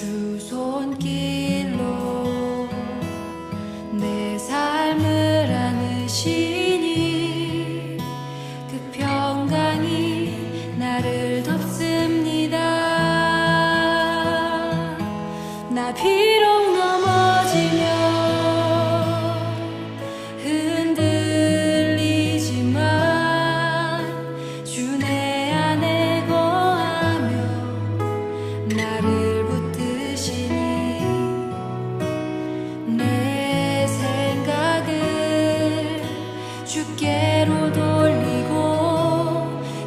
주 손길로 내 삶을 안으시니 그 평강이 나를 덮습니다. 나 비록 넘어지며 흔들리지만 주 내 안에 거하며 나를 붙드시니 내 생각을 주께로 돌리고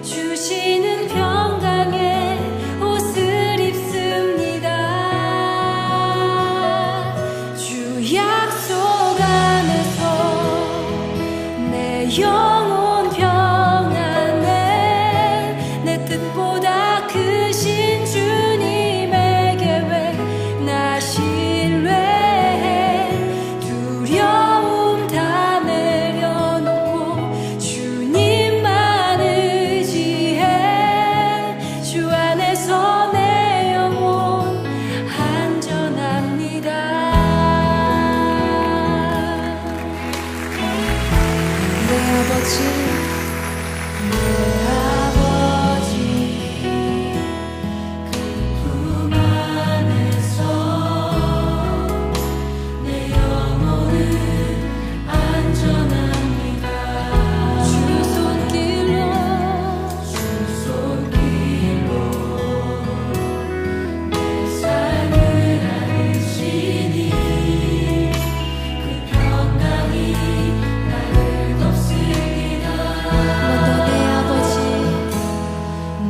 주시는 평강의 옷을 입습니다. 주 약속 안에서 내 영혼 평안해 내 뜻보다 크신 주님의 계획 나 신뢰해 두려움 다 내려놓고 주님만 의지해 주 안에서 내 영혼 안전합니다. 내 아버지 내 아버지 그 품 안에서 내 영혼은 안전합니다. 주 손길로 내 삶을 안으시니 그 평강이 나를 덮습니다. 먼저 내 아버지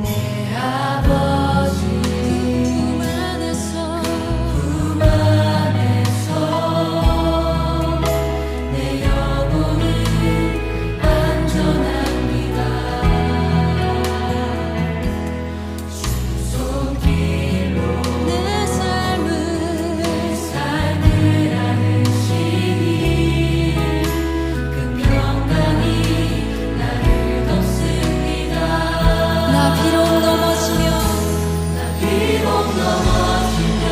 내 아버지 품 안에서 내 영혼은 안전합니다. 주 손길로 내 삶을 안으시니 그 평강이 나를 덮습니다. 나 비록 넘어지며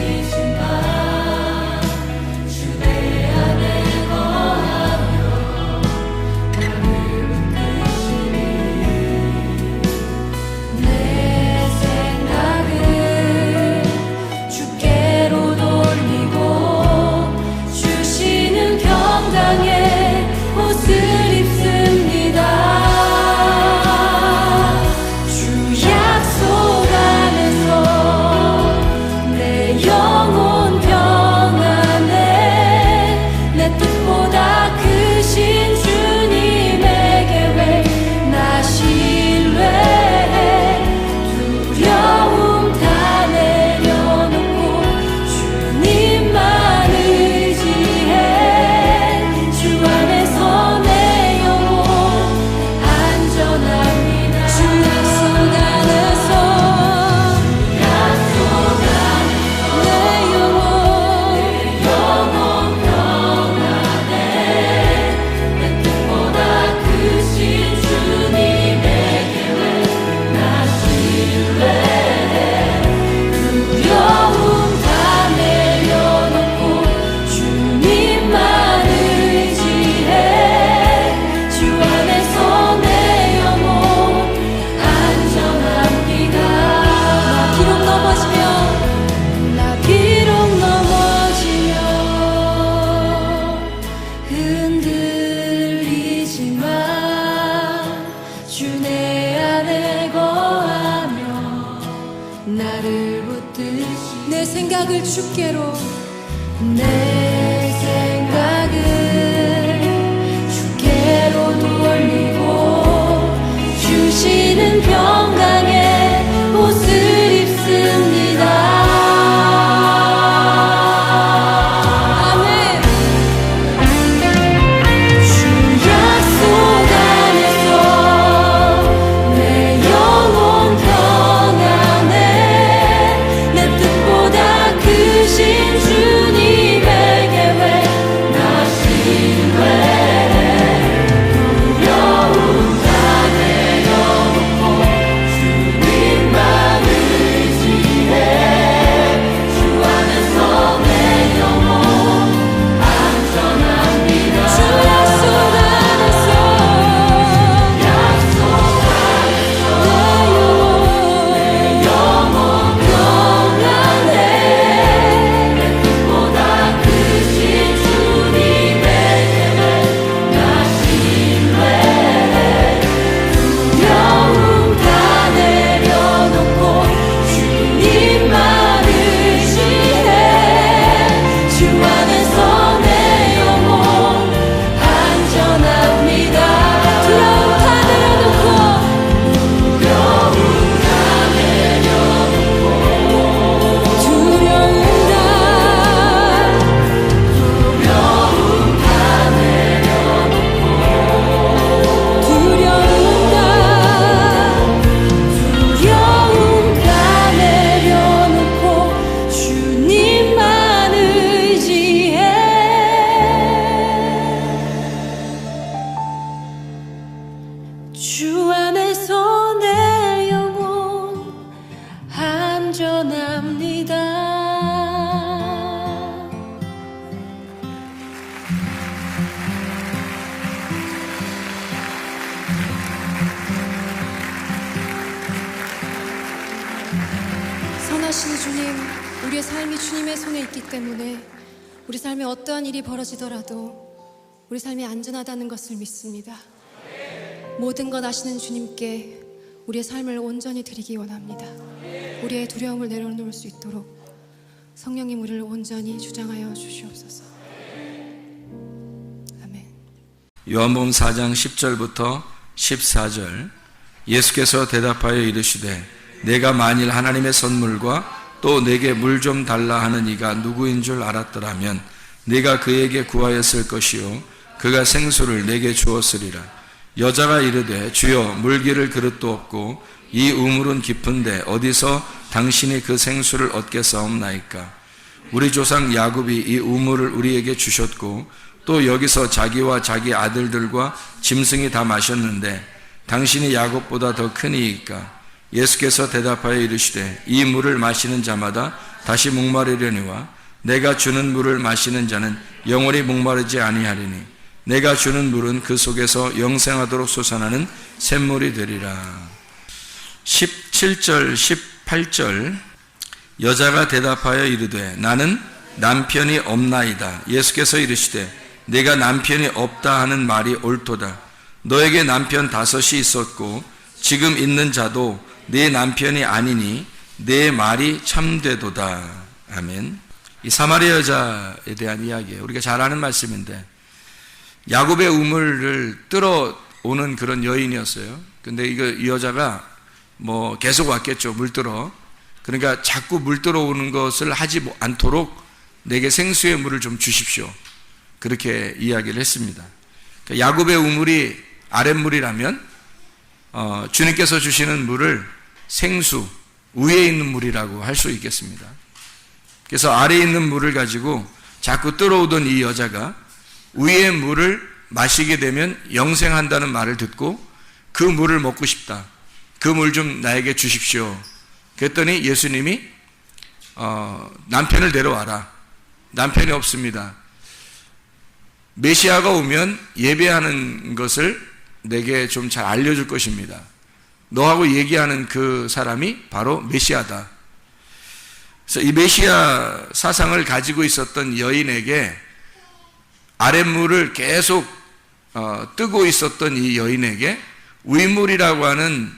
흔들리지만 주 내 안에 거하며 나를 붙드시니 내 생각을 주께로 돌리고 주시는 평강의 옷을 입습니다. 주 약속 안에서 내 영혼 평안해 내 뜻보다 크신 주님의 계획 나 신뢰해 두려움 다 내려놓고 주님만 의지해 주 안에서 내 영혼 안전합니다. 주 약속 안에서 내 영혼 평안해 내 뜻보다 크신 주님의 계획 나 신뢰해 두려움 다 내려놓고 주님만 의지해 주 안에서 내 영혼 안전합니다. 나 비록 넘어지며 흔들리지만 주 내 안에 거하며 나를 붙드시 내 생각을 주께로 내 생각을 주께로 돌리고 주시는 평강의 옷을 입습니다. 아멘. 주 약속 안에서 내 영혼 평안해 내 뜻보다 크신 주님의 인도하시는 주님, 우리의 삶이 주님의 손에 있기 때문에 우리 삶에 어떠한 일이 벌어지더라도 우리 삶이 안전하다는 것을 믿습니다. 모든 것 아시는 주님께 우리의 삶을 온전히 드리기 원합니다. 우리의 두려움을 내려놓을 수 있도록 성령님 우리를 온전히 주장하여 주시옵소서. 아멘. 요한복음 4장 10절부터 14절. 예수께서 대답하여 이르시되 내가 만일 하나님의 선물과 또 내게 물 좀 달라 하는 이가 누구인 줄 알았더라면 네가 그에게 구하였을 것이요 그가 생수를 내게 주었으리라. 여자가 이르되 주여 물기를 그릇도 없고 이 우물은 깊은데 어디서 당신이 그 생수를 얻겠사옵나이까. 우리 조상 야곱이 이 우물을 우리에게 주셨고 또 여기서 자기와 자기 아들들과 짐승이 다 마셨는데 당신이 야곱보다 더 크니이까. 예수께서 대답하여 이르시되 이 물을 마시는 자마다 다시 목마르려니와 내가 주는 물을 마시는 자는 영원히 목마르지 아니하리니 내가 주는 물은 그 속에서 영생하도록 솟아나는 샘물이 되리라. 17절 18절. 여자가 대답하여 이르되 나는 남편이 없나이다. 예수께서 이르시되 내가 남편이 없다 하는 말이 옳도다. 너에게 남편 5이 있었고 지금 있는 자도 네 남편이 아니니 내 말이 참되도다. 아멘. 이 사마리아 여자에 대한 이야기예요. 우리가 잘 아는 말씀인데 야곱의 우물을 뜰어 오는 그런 여인이었어요. 근데 이 여자가 뭐 계속 왔겠죠. 물 뜨러. 그러니까 자꾸 물 뜨러 오는 것을 하지 않도록 내게 생수의 물을 좀 주십시오. 그렇게 이야기를 했습니다. 그러니까 야곱의 우물이 아랫물이라면 주님께서 주시는 물을 생수, 위에 있는 물이라고 할 수 있겠습니다. 그래서 아래에 있는 물을 가지고 자꾸 뜨러오던 이 여자가 위의 물을 마시게 되면 영생한다는 말을 듣고 그 물을 먹고 싶다. 그 물 좀 나에게 주십시오. 그랬더니 예수님이 남편을 데려와라. 남편이 없습니다. 메시아가 오면 예배하는 것을 내게 좀 잘 알려줄 것입니다. 너하고 얘기하는 그 사람이 바로 메시아다. 그래서 이 메시아 사상을 가지고 있었던 여인에게 아랫물을 계속 뜨고 있었던 이 여인에게 위물이라고 하는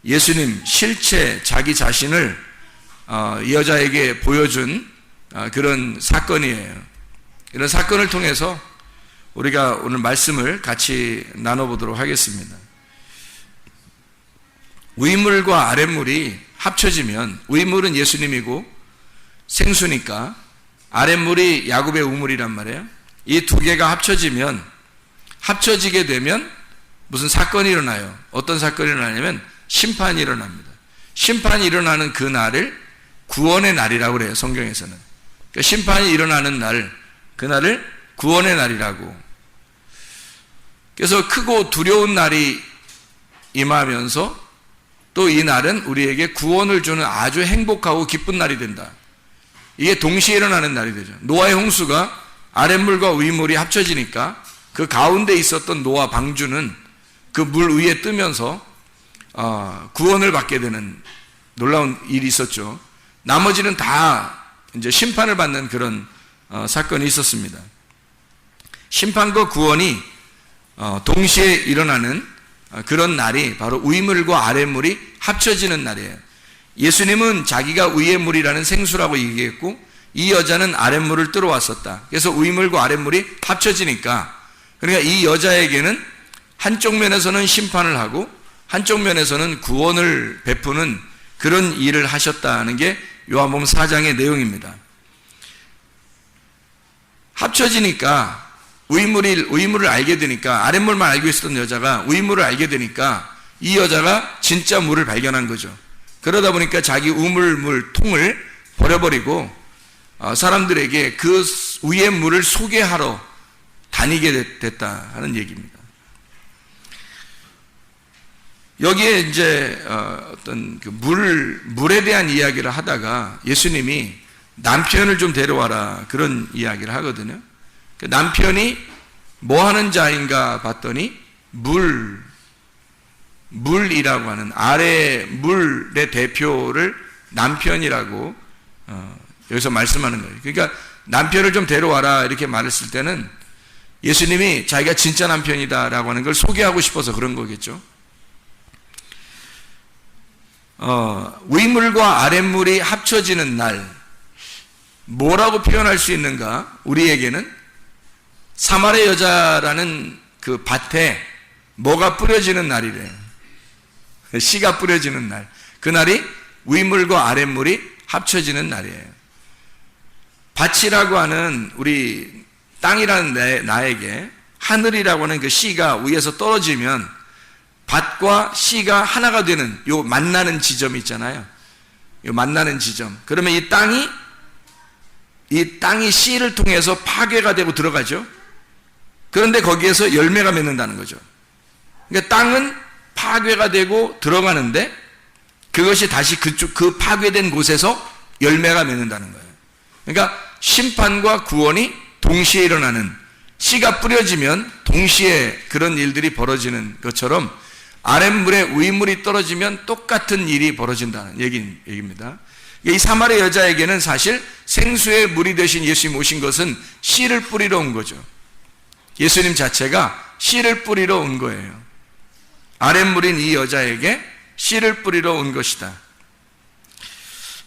예수님 실체 자기 자신을 이 여자에게 보여준 그런 사건이에요. 이런 사건을 통해서 우리가 오늘 말씀을 같이 나눠보도록 하겠습니다. 위물과 아랫물이 합쳐지면 위물은 예수님이고 생수니까 아랫물이 야곱의 우물이란 말이에요. 이 두 개가 합쳐지게 되면 무슨 사건이 일어나요. 어떤 사건이 일어나냐면 심판이 일어납니다. 심판이 일어나는 그 날을 구원의 날이라고 그래요. 성경에서는. 그러니까 심판이 일어나는 날, 그날을 구원의 날이라고. 그래서 크고 두려운 날이 임하면서 또 이 날은 우리에게 구원을 주는 아주 행복하고 기쁜 날이 된다. 이게 동시에 일어나는 날이 되죠. 노아의 홍수가 아랫물과 위물이 합쳐지니까 그 가운데 있었던 노아 방주는 그 물 위에 뜨면서 구원을 받게 되는 놀라운 일이 있었죠. 나머지는 다 이제 심판을 받는 그런 사건이 있었습니다. 심판과 구원이 동시에 일어나는 그런 날이 바로 위물과 아랫물이 합쳐지는 날이에요. 예수님은 자기가 위의 물이라는 생수라고 얘기했고 이 여자는 아랫물을 뜨러 왔었다. 그래서 위물과 아랫물이 합쳐지니까 그러니까 이 여자에게는 한쪽 면에서는 심판을 하고 한쪽 면에서는 구원을 베푸는 그런 일을 하셨다는 게 요한복음 4장의 내용입니다. 합쳐지니까 위물을 알게 되니까 아랫물만 알고 있었던 여자가 위물을 알게 되니까 이 여자가 진짜 물을 발견한 거죠. 그러다 보니까 자기 우물물 통을 버려버리고 사람들에게 그 위의 물을 소개하러 다니게 됐다 하는 얘기입니다. 여기에 이제 어떤 그 물에 대한 이야기를 하다가 예수님이 남편을 좀 데려와라 그런 이야기를 하거든요. 남편이 뭐 하는 자인가 봤더니 물이라고 하는 아래 물의 대표를 남편이라고 여기서 말씀하는 거예요. 그러니까 남편을 좀 데려와라 이렇게 말했을 때는 예수님이 자기가 진짜 남편이다라고 하는 걸 소개하고 싶어서 그런 거겠죠. 위물과 아랫물이 합쳐지는 날, 뭐라고 표현할 수 있는가? 우리에게는 사마리아 여자라는 그 밭에 뭐가 뿌려지는 날이래요. 씨가 뿌려지는 날. 그날이 위물과 아랫물이 합쳐지는 날이에요. 밭이라고 하는 우리 땅이라는 나에게 하늘이라고 하는 그 씨가 위에서 떨어지면 밭과 씨가 하나가 되는 요 만나는 지점이 있잖아요. 요 만나는 지점. 그러면 이 땅이 씨를 통해서 파괴가 되고 들어가죠. 그런데 거기에서 열매가 맺는다는 거죠. 그러니까 땅은 파괴가 되고 들어가는데 그것이 다시 그 파괴된 곳에서 열매가 맺는다는 거예요. 그러니까 심판과 구원이 동시에 일어나는, 씨가 뿌려지면 동시에 그런 일들이 벌어지는 것처럼 아랫물에 위물이 떨어지면 똑같은 일이 벌어진다는 얘기입니다. 이 사마리아 여자에게는 사실 생수의 물이 되신 예수님 오신 것은 씨를 뿌리러 온 거죠. 예수님 자체가 씨를 뿌리러 온 거예요. 아랫물인 이 여자에게 씨를 뿌리러 온 것이다.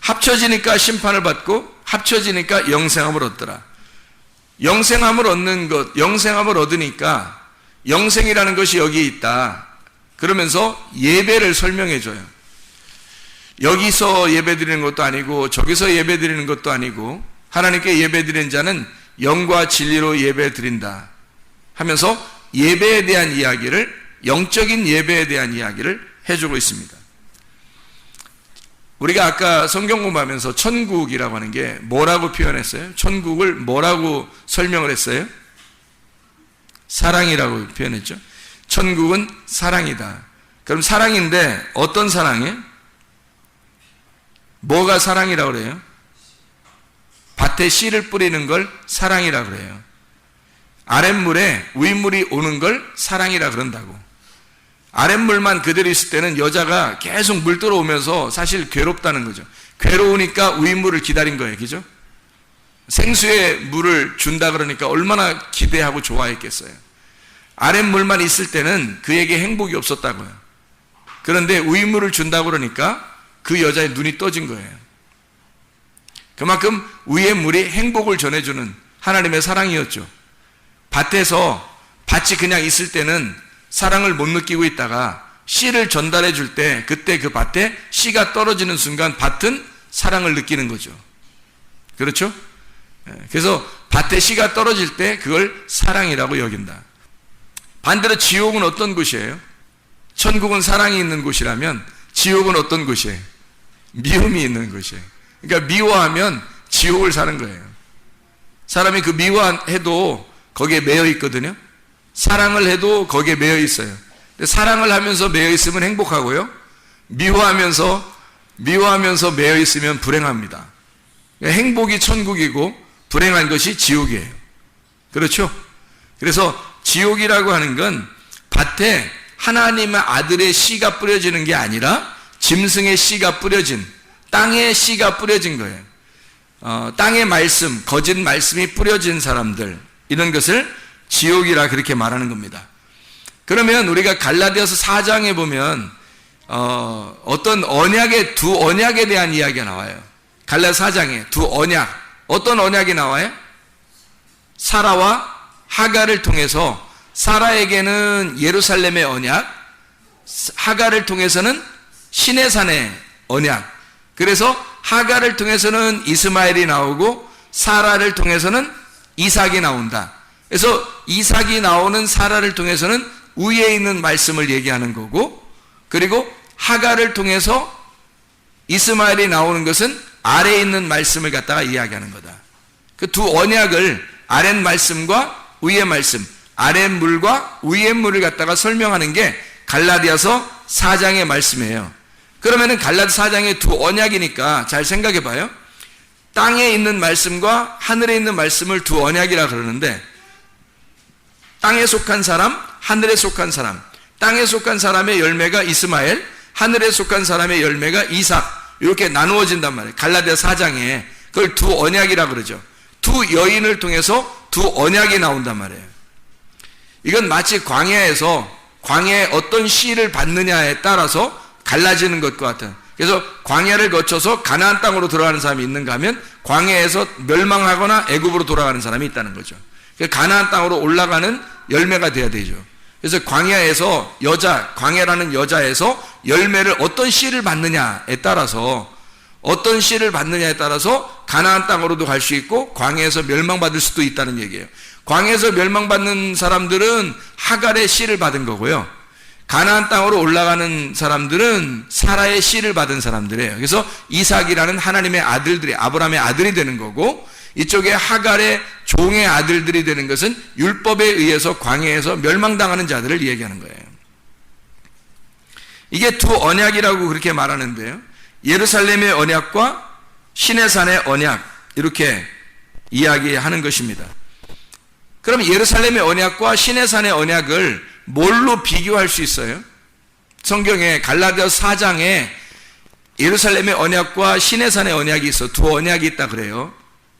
합쳐지니까 심판을 받고 합쳐지니까 영생함을 얻더라. 영생함을 얻는 것, 영생함을 얻으니까 영생이라는 것이 여기 있다. 그러면서 예배를 설명해 줘요. 여기서 예배 드리는 것도 아니고 저기서 예배 드리는 것도 아니고 하나님께 예배 드리는 자는 영과 진리로 예배 드린다 하면서 예배에 대한 이야기를, 영적인 예배에 대한 이야기를 해주고 있습니다. 우리가 아까 성경 공부하면서 천국이라고 하는 게 뭐라고 표현했어요? 천국을 뭐라고 설명을 했어요? 사랑이라고 표현했죠. 천국은 사랑이다. 그럼 사랑인데 어떤 사랑이에요? 뭐가 사랑이라고 그래요? 밭에 씨를 뿌리는 걸 사랑이라고 그래요. 아랫물에 위물이 오는 걸 사랑이라 그런다고. 아랫물만 그대로 있을 때는 여자가 계속 물 들어오면서 사실 괴롭다는 거죠. 괴로우니까 위물을 기다린 거예요. 그죠? 생수의 물을 준다 그러니까 얼마나 기대하고 좋아했겠어요. 아랫물만 있을 때는 그에게 행복이 없었다고요. 그런데 위물을 준다고 그러니까 그 여자의 눈이 떠진 거예요. 그만큼 위의 물이 행복을 전해주는 하나님의 사랑이었죠. 밭이 그냥 있을 때는 사랑을 못 느끼고 있다가 씨를 전달해 줄 때 그때 그 밭에 씨가 떨어지는 순간 밭은 사랑을 느끼는 거죠. 그렇죠? 그래서 밭에 씨가 떨어질 때 그걸 사랑이라고 여긴다. 반대로 지옥은 어떤 곳이에요? 천국은 사랑이 있는 곳이라면 지옥은 어떤 곳이에요? 미움이 있는 곳이에요. 그러니까 미워하면 지옥을 사는 거예요. 사람이 그 미워해도 거기에 매여 있거든요. 사랑을 해도 거기에 매여 있어요. 근데 사랑을 하면서 매여 있으면 행복하고요. 미워하면서 매여 있으면 불행합니다. 행복이 천국이고 불행한 것이 지옥이에요. 그렇죠? 그래서 지옥이라고 하는 건 밭에 하나님의 아들의 씨가 뿌려지는 게 아니라 짐승의 씨가 뿌려진, 땅에 씨가 뿌려진 거예요. 땅의 말씀, 거짓 말씀이 뿌려진 사람들, 이런 것을 지옥이라 그렇게 말하는 겁니다. 그러면 우리가 갈라디아서 4장에 보면 어떤 언약의 두 언약에 대한 이야기가 나와요. 갈라디아서 4장에 두 언약, 어떤 언약이 나와요? 사라와 하갈을 통해서 사라에게는 예루살렘의 언약, 하갈을 통해서는 시내산의 언약. 그래서 하갈을 통해서는 이스마엘이 나오고 사라를 통해서는 이삭이 나온다. 그래서 이삭이 나오는 사라를 통해서는 위에 있는 말씀을 얘기하는 거고, 그리고 하갈을 통해서 이스마엘이 나오는 것은 아래에 있는 말씀을 갖다가 이야기하는 거다. 그 두 언약을 아랫 말씀과 위의 말씀, 아랫 물과 위의 물을 갖다가 설명하는 게 갈라디아서 4장의 말씀이에요. 그러면은 갈라디아서 4장의 두 언약이니까 잘 생각해 봐요. 땅에 있는 말씀과 하늘에 있는 말씀을 두 언약이라 그러는데, 땅에 속한 사람, 하늘에 속한 사람, 땅에 속한 사람의 열매가 이스마엘, 하늘에 속한 사람의 열매가 이삭, 이렇게 나누어진단 말이에요. 갈라디아 4장에 그걸 두 언약이라 그러죠. 두 여인을 통해서 두 언약이 나온단 말이에요. 이건 마치 광야에 어떤 씨를 받느냐에 따라서 갈라지는 것과 같아요. 그래서 광야를 거쳐서 가나안 땅으로 들어가는 사람이 있는가 하면 광야에서 멸망하거나 애굽으로 돌아가는 사람이 있다는 거죠. 가나안 땅으로 올라가는 열매가 돼야 되죠. 그래서 광야라는 여자에서 열매를 어떤 씨를 받느냐에 따라서 가나안 땅으로도 갈 수 있고 광야에서 멸망받을 수도 있다는 얘기예요. 광야에서 멸망받는 사람들은 하갈의 씨를 받은 거고요. 가나안 땅으로 올라가는 사람들은 사라의 씨를 받은 사람들이에요. 그래서 이삭이라는 하나님의 아들들이 아브라함의 아들이 되는 거고, 이쪽에 하갈의 종의 아들들이 되는 것은 율법에 의해서 광야에서 멸망당하는 자들을 얘기하는 거예요. 이게 두 언약이라고 그렇게 말하는데요. 예루살렘의 언약과 시내산의 언약, 이렇게 이야기하는 것입니다. 그럼 예루살렘의 언약과 시내산의 언약을 뭘로 비교할 수 있어요? 성경에 갈라디아 4장에 예루살렘의 언약과 시내산의 언약이 있어. 두 언약이 있다 그래요.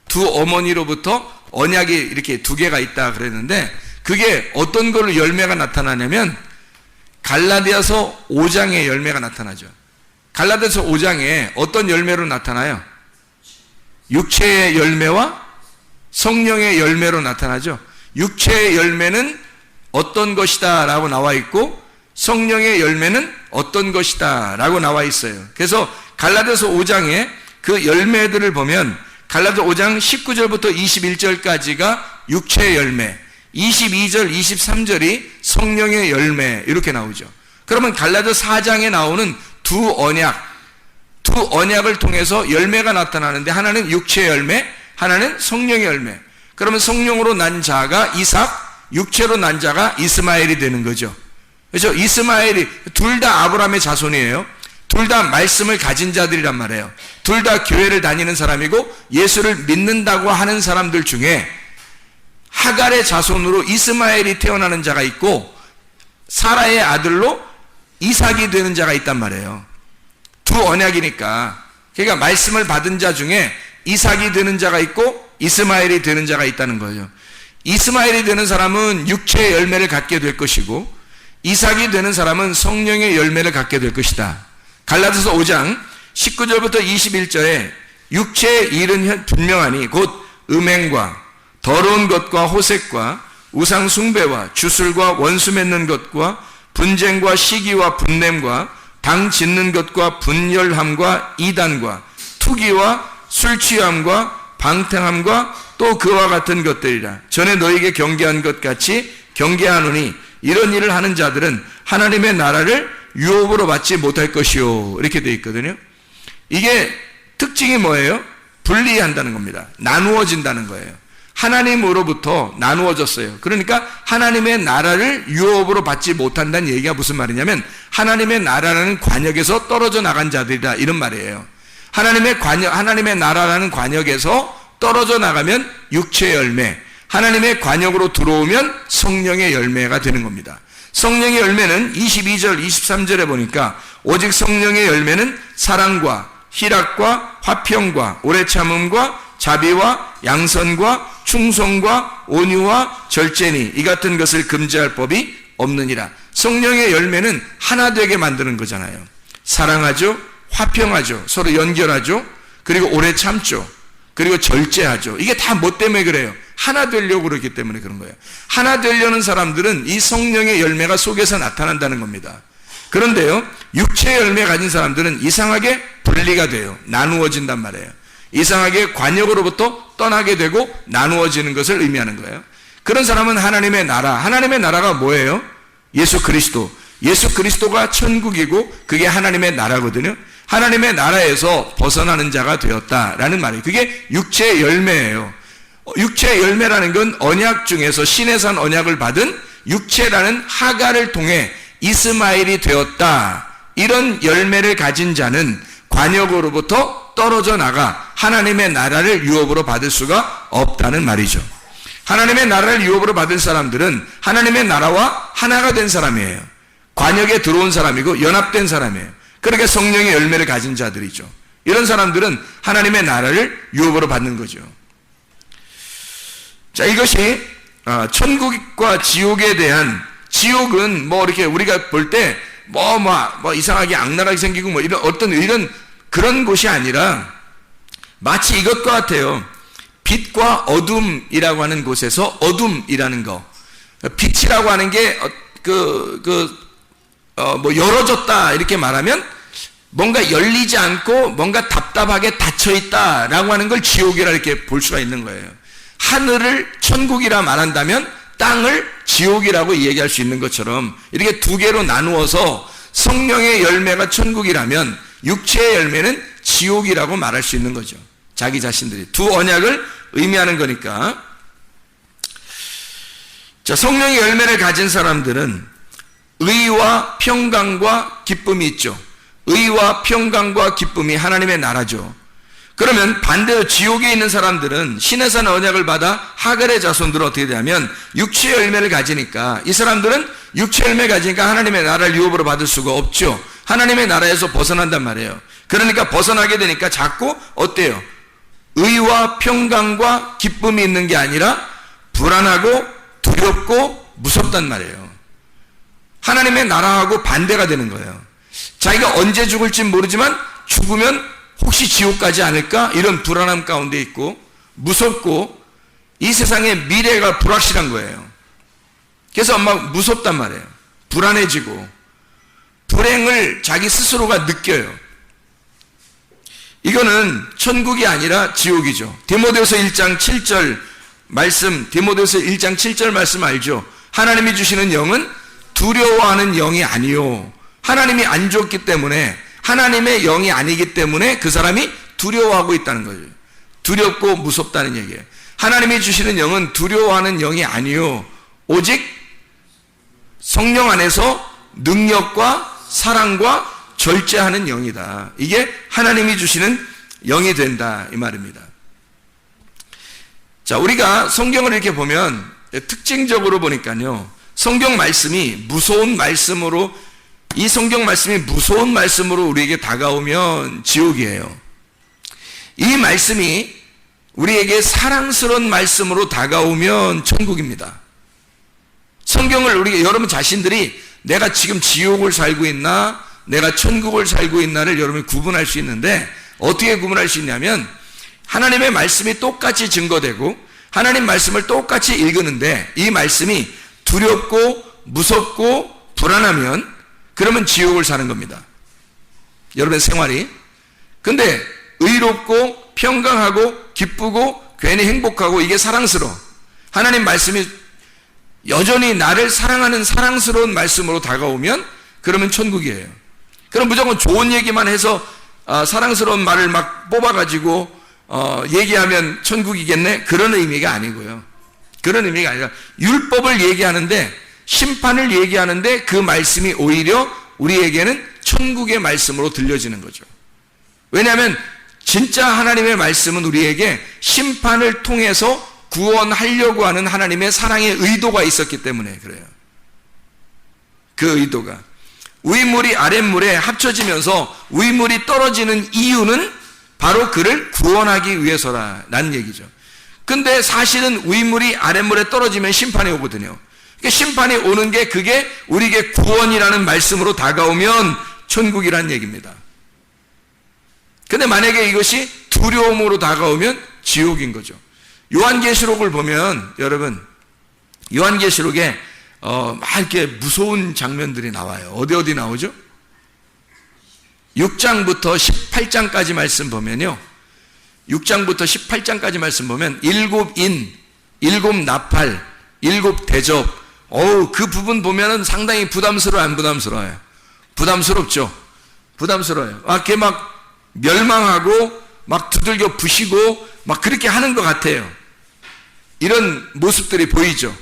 두 어머니로부터 언약이 이렇게 두 개가 있다 그랬는데, 그게 어떤 걸로 열매가 나타나냐면 갈라디아서 5장에 열매가 나타나죠. 갈라디아서 5장에 어떤 열매로 나타나요? 육체의 열매와 성령의 열매로 나타나죠. 육체의 열매는 어떤 것이다 라고 나와 있고, 성령의 열매는 어떤 것이다 라고 나와 있어요. 그래서 갈라디아서 5장에 그 열매들을 보면 갈라디아 5장 19절부터 21절까지가 육체의 열매, 22절, 23절이 성령의 열매, 이렇게 나오죠. 그러면 갈라디아 4장에 나오는 두 언약을 통해서 열매가 나타나는데, 하나는 육체의 열매, 하나는 성령의 열매. 그러면 성령으로 난 자가 이삭, 육체로 난 자가 이스마엘이 되는 거죠. 그렇죠? 이스마엘이 둘 다 아브라함의 자손이에요. 둘 다 말씀을 가진 자들이란 말이에요. 둘 다 교회를 다니는 사람이고 예수를 믿는다고 하는 사람들 중에 하갈의 자손으로 이스마엘이 태어나는 자가 있고 사라의 아들로 이삭이 되는 자가 있단 말이에요. 두 언약이니까. 그러니까 말씀을 받은 자 중에 이삭이 되는 자가 있고 이스마엘이 되는 자가 있다는 거죠. 이스마엘이 되는 사람은 육체의 열매를 갖게 될 것이고, 이삭이 되는 사람은 성령의 열매를 갖게 될 것이다. 갈라디아서 5장 19절부터 21절에 육체의 일은 분명하니 곧 음행과 더러운 것과 호색과 우상 숭배와 주술과 원수 맺는 것과 분쟁과 시기와 분냄과 당 짓는 것과 분열함과 이단과 투기와 술 취함과 방탕함과 또 그와 같은 것들이라. 전에 너에게 경계한 것 같이 경계하노니 이런 일을 하는 자들은 하나님의 나라를 유업으로 받지 못할 것이요, 이렇게 되어 있거든요. 이게 특징이 뭐예요? 분리한다는 겁니다. 나누어진다는 거예요. 하나님으로부터 나누어졌어요. 그러니까 하나님의 나라를 유업으로 받지 못한다는 얘기가 무슨 말이냐면, 하나님의 나라라는 관역에서 떨어져 나간 자들이다, 이런 말이에요. 하나님의 나라라는 관역에서 떨어져 나가면 육체의 열매, 하나님의 관역으로 들어오면 성령의 열매가 되는 겁니다. 성령의 열매는 22절, 23절에 보니까 오직 성령의 열매는 사랑과 희락과 화평과 오래 참음과 자비와 양선과 충성과 온유와 절제니 이 같은 것을 금지할 법이 없느니라. 성령의 열매는 하나 되게 만드는 거잖아요. 사랑하죠, 화평하죠, 서로 연결하죠, 그리고 오래 참죠, 그리고 절제하죠. 이게 다 뭐 때문에 그래요? 하나 되려고 그러기 때문에 그런 거예요. 하나 되려는 사람들은 이 성령의 열매가 속에서 나타난다는 겁니다. 그런데요, 육체의 열매 가진 사람들은 이상하게 분리가 돼요. 나누어진단 말이에요. 이상하게 관역으로부터 떠나게 되고 나누어지는 것을 의미하는 거예요. 그런 사람은 하나님의 나라가 뭐예요? 예수 그리스도가 천국이고 그게 하나님의 나라거든요. 하나님의 나라에서 벗어나는 자가 되었다라는 말이에요. 그게 육체의 열매예요. 육체의 열매라는 건 언약 중에서 시내산 언약을 받은 육체라는 하갈을 통해 이스마엘이 되었다, 이런 열매를 가진 자는 관역으로부터 떨어져 나가 하나님의 나라를 유업으로 받을 수가 없다는 말이죠. 하나님의 나라를 유업으로 받을 사람들은 하나님의 나라와 하나가 된 사람이에요. 관역에 들어온 사람이고 연합된 사람이에요. 그러니까 성령의 열매를 가진 자들이죠. 이런 사람들은 하나님의 나라를 유업으로 받는 거죠. 자, 이것이 천국과 지옥에 대한, 지옥은 뭐 이렇게 우리가 볼 때 뭐 이상하게 악랄하게 생기고 뭐 이런 그런 곳이 아니라 마치 이것과 같아요. 빛과 어둠이라고 하는 곳에서 어둠이라는 거, 빛이라고 하는 게 열어졌다 이렇게 말하면 뭔가 열리지 않고 뭔가 답답하게 닫혀 있다라고 하는 걸 지옥이라 이렇게 볼 수가 있는 거예요. 하늘을 천국이라 말한다면 땅을 지옥이라고 얘기할 수 있는 것처럼 이렇게 두 개로 나누어서 성령의 열매가 천국이라면 육체의 열매는 지옥이라고 말할 수 있는 거죠. 자기 자신들이 두 언약을 의미하는 거니까. 자, 성령의 열매를 가진 사람들은 의와 평강과 기쁨이 있죠. 의와 평강과 기쁨이 하나님의 나라죠. 그러면 반대로 지옥에 있는 사람들은 신의 산 언약을 받아 하갈의 자손들은 어떻게 되냐면 육체의 열매를 가지니까, 이 사람들은 육체의 열매를 가지니까 하나님의 나라를 유업으로 받을 수가 없죠. 하나님의 나라에서 벗어난단 말이에요. 그러니까 벗어나게 되니까 자꾸 어때요? 의와 평강과 기쁨이 있는 게 아니라 불안하고 두렵고 무섭단 말이에요. 하나님의 나라하고 반대가 되는 거예요. 자기가 언제 죽을지 모르지만 죽으면 혹시 지옥 가지 않을까? 이런 불안함 가운데 있고 무섭고 이 세상의 미래가 불확실한 거예요. 그래서 막 무섭단 말이에요. 불안해지고 불행을 자기 스스로가 느껴요. 이거는 천국이 아니라 지옥이죠. 디모데후서 1장 7절 말씀, 디모데후서 1장 7절 말씀 알죠? 하나님이 주시는 영은 두려워하는 영이 아니요. 하나님이 안 줬기 때문에, 하나님의 영이 아니기 때문에 그 사람이 두려워하고 있다는 거죠. 두렵고 무섭다는 얘기예요. 하나님이 주시는 영은 두려워하는 영이 아니요, 오직 성령 안에서 능력과 사랑과 절제하는 영이다. 이게 하나님이 주시는 영이 된다, 이 말입니다. 자, 우리가 성경을 이렇게 보면 특징적으로 보니까요, 성경 말씀이 무서운 말씀으로, 이 성경 말씀이 무서운 말씀으로 우리에게 다가오면 지옥이에요. 이 말씀이 우리에게 사랑스러운 말씀으로 다가오면 천국입니다. 성경을 여러분 자신들이 내가 지금 지옥을 살고 있나, 내가 천국을 살고 있나를 여러분이 구분할 수 있는데, 어떻게 구분할 수 있냐면 하나님의 말씀이 똑같이 증거되고 하나님 말씀을 똑같이 읽는데 이 말씀이 두렵고 무섭고 불안하면 그러면 지옥을 사는 겁니다. 여러분의 생활이. 근데 의롭고 평강하고 기쁘고 괜히 행복하고 이게 사랑스러워, 하나님 말씀이 여전히 나를 사랑하는 사랑스러운 말씀으로 다가오면 그러면 천국이에요. 그럼 무조건 좋은 얘기만 해서 사랑스러운 말을 막 뽑아가지고 얘기하면 천국이겠네? 그런 의미가 아니고요. 그런 의미가 아니라 율법을 얘기하는데, 심판을 얘기하는데 그 말씀이 오히려 우리에게는 천국의 말씀으로 들려지는 거죠. 왜냐하면 진짜 하나님의 말씀은 우리에게 심판을 통해서 구원하려고 하는 하나님의 사랑의 의도가 있었기 때문에 그래요. 그 의도가 위물이 아랫물에 합쳐지면서 위물이 떨어지는 이유는 바로 그를 구원하기 위해서라는 얘기죠. 근데 사실은 위물이 아랫물에 떨어지면 심판이 오거든요. 그러니까 심판이 오는 게 그게 우리에게 구원이라는 말씀으로 다가오면 천국이라는 얘기입니다. 근데 만약에 이것이 두려움으로 다가오면 지옥인 거죠. 요한계시록을 보면 여러분, 요한계시록에 막 이렇게 무서운 장면들이 나와요. 어디 나오죠? 6장부터 18장까지 말씀 보면요, 6장부터 18장까지 말씀 보면 7인, 7나팔, 7대접, 그 부분 보면은 상당히 부담스러워요, 안 부담스러워요? 부담스럽죠? 부담스러워요. 이렇게 막 멸망하고 막 두들겨 부시고 막 그렇게 하는 것 같아요. 이런 모습들이 보이죠.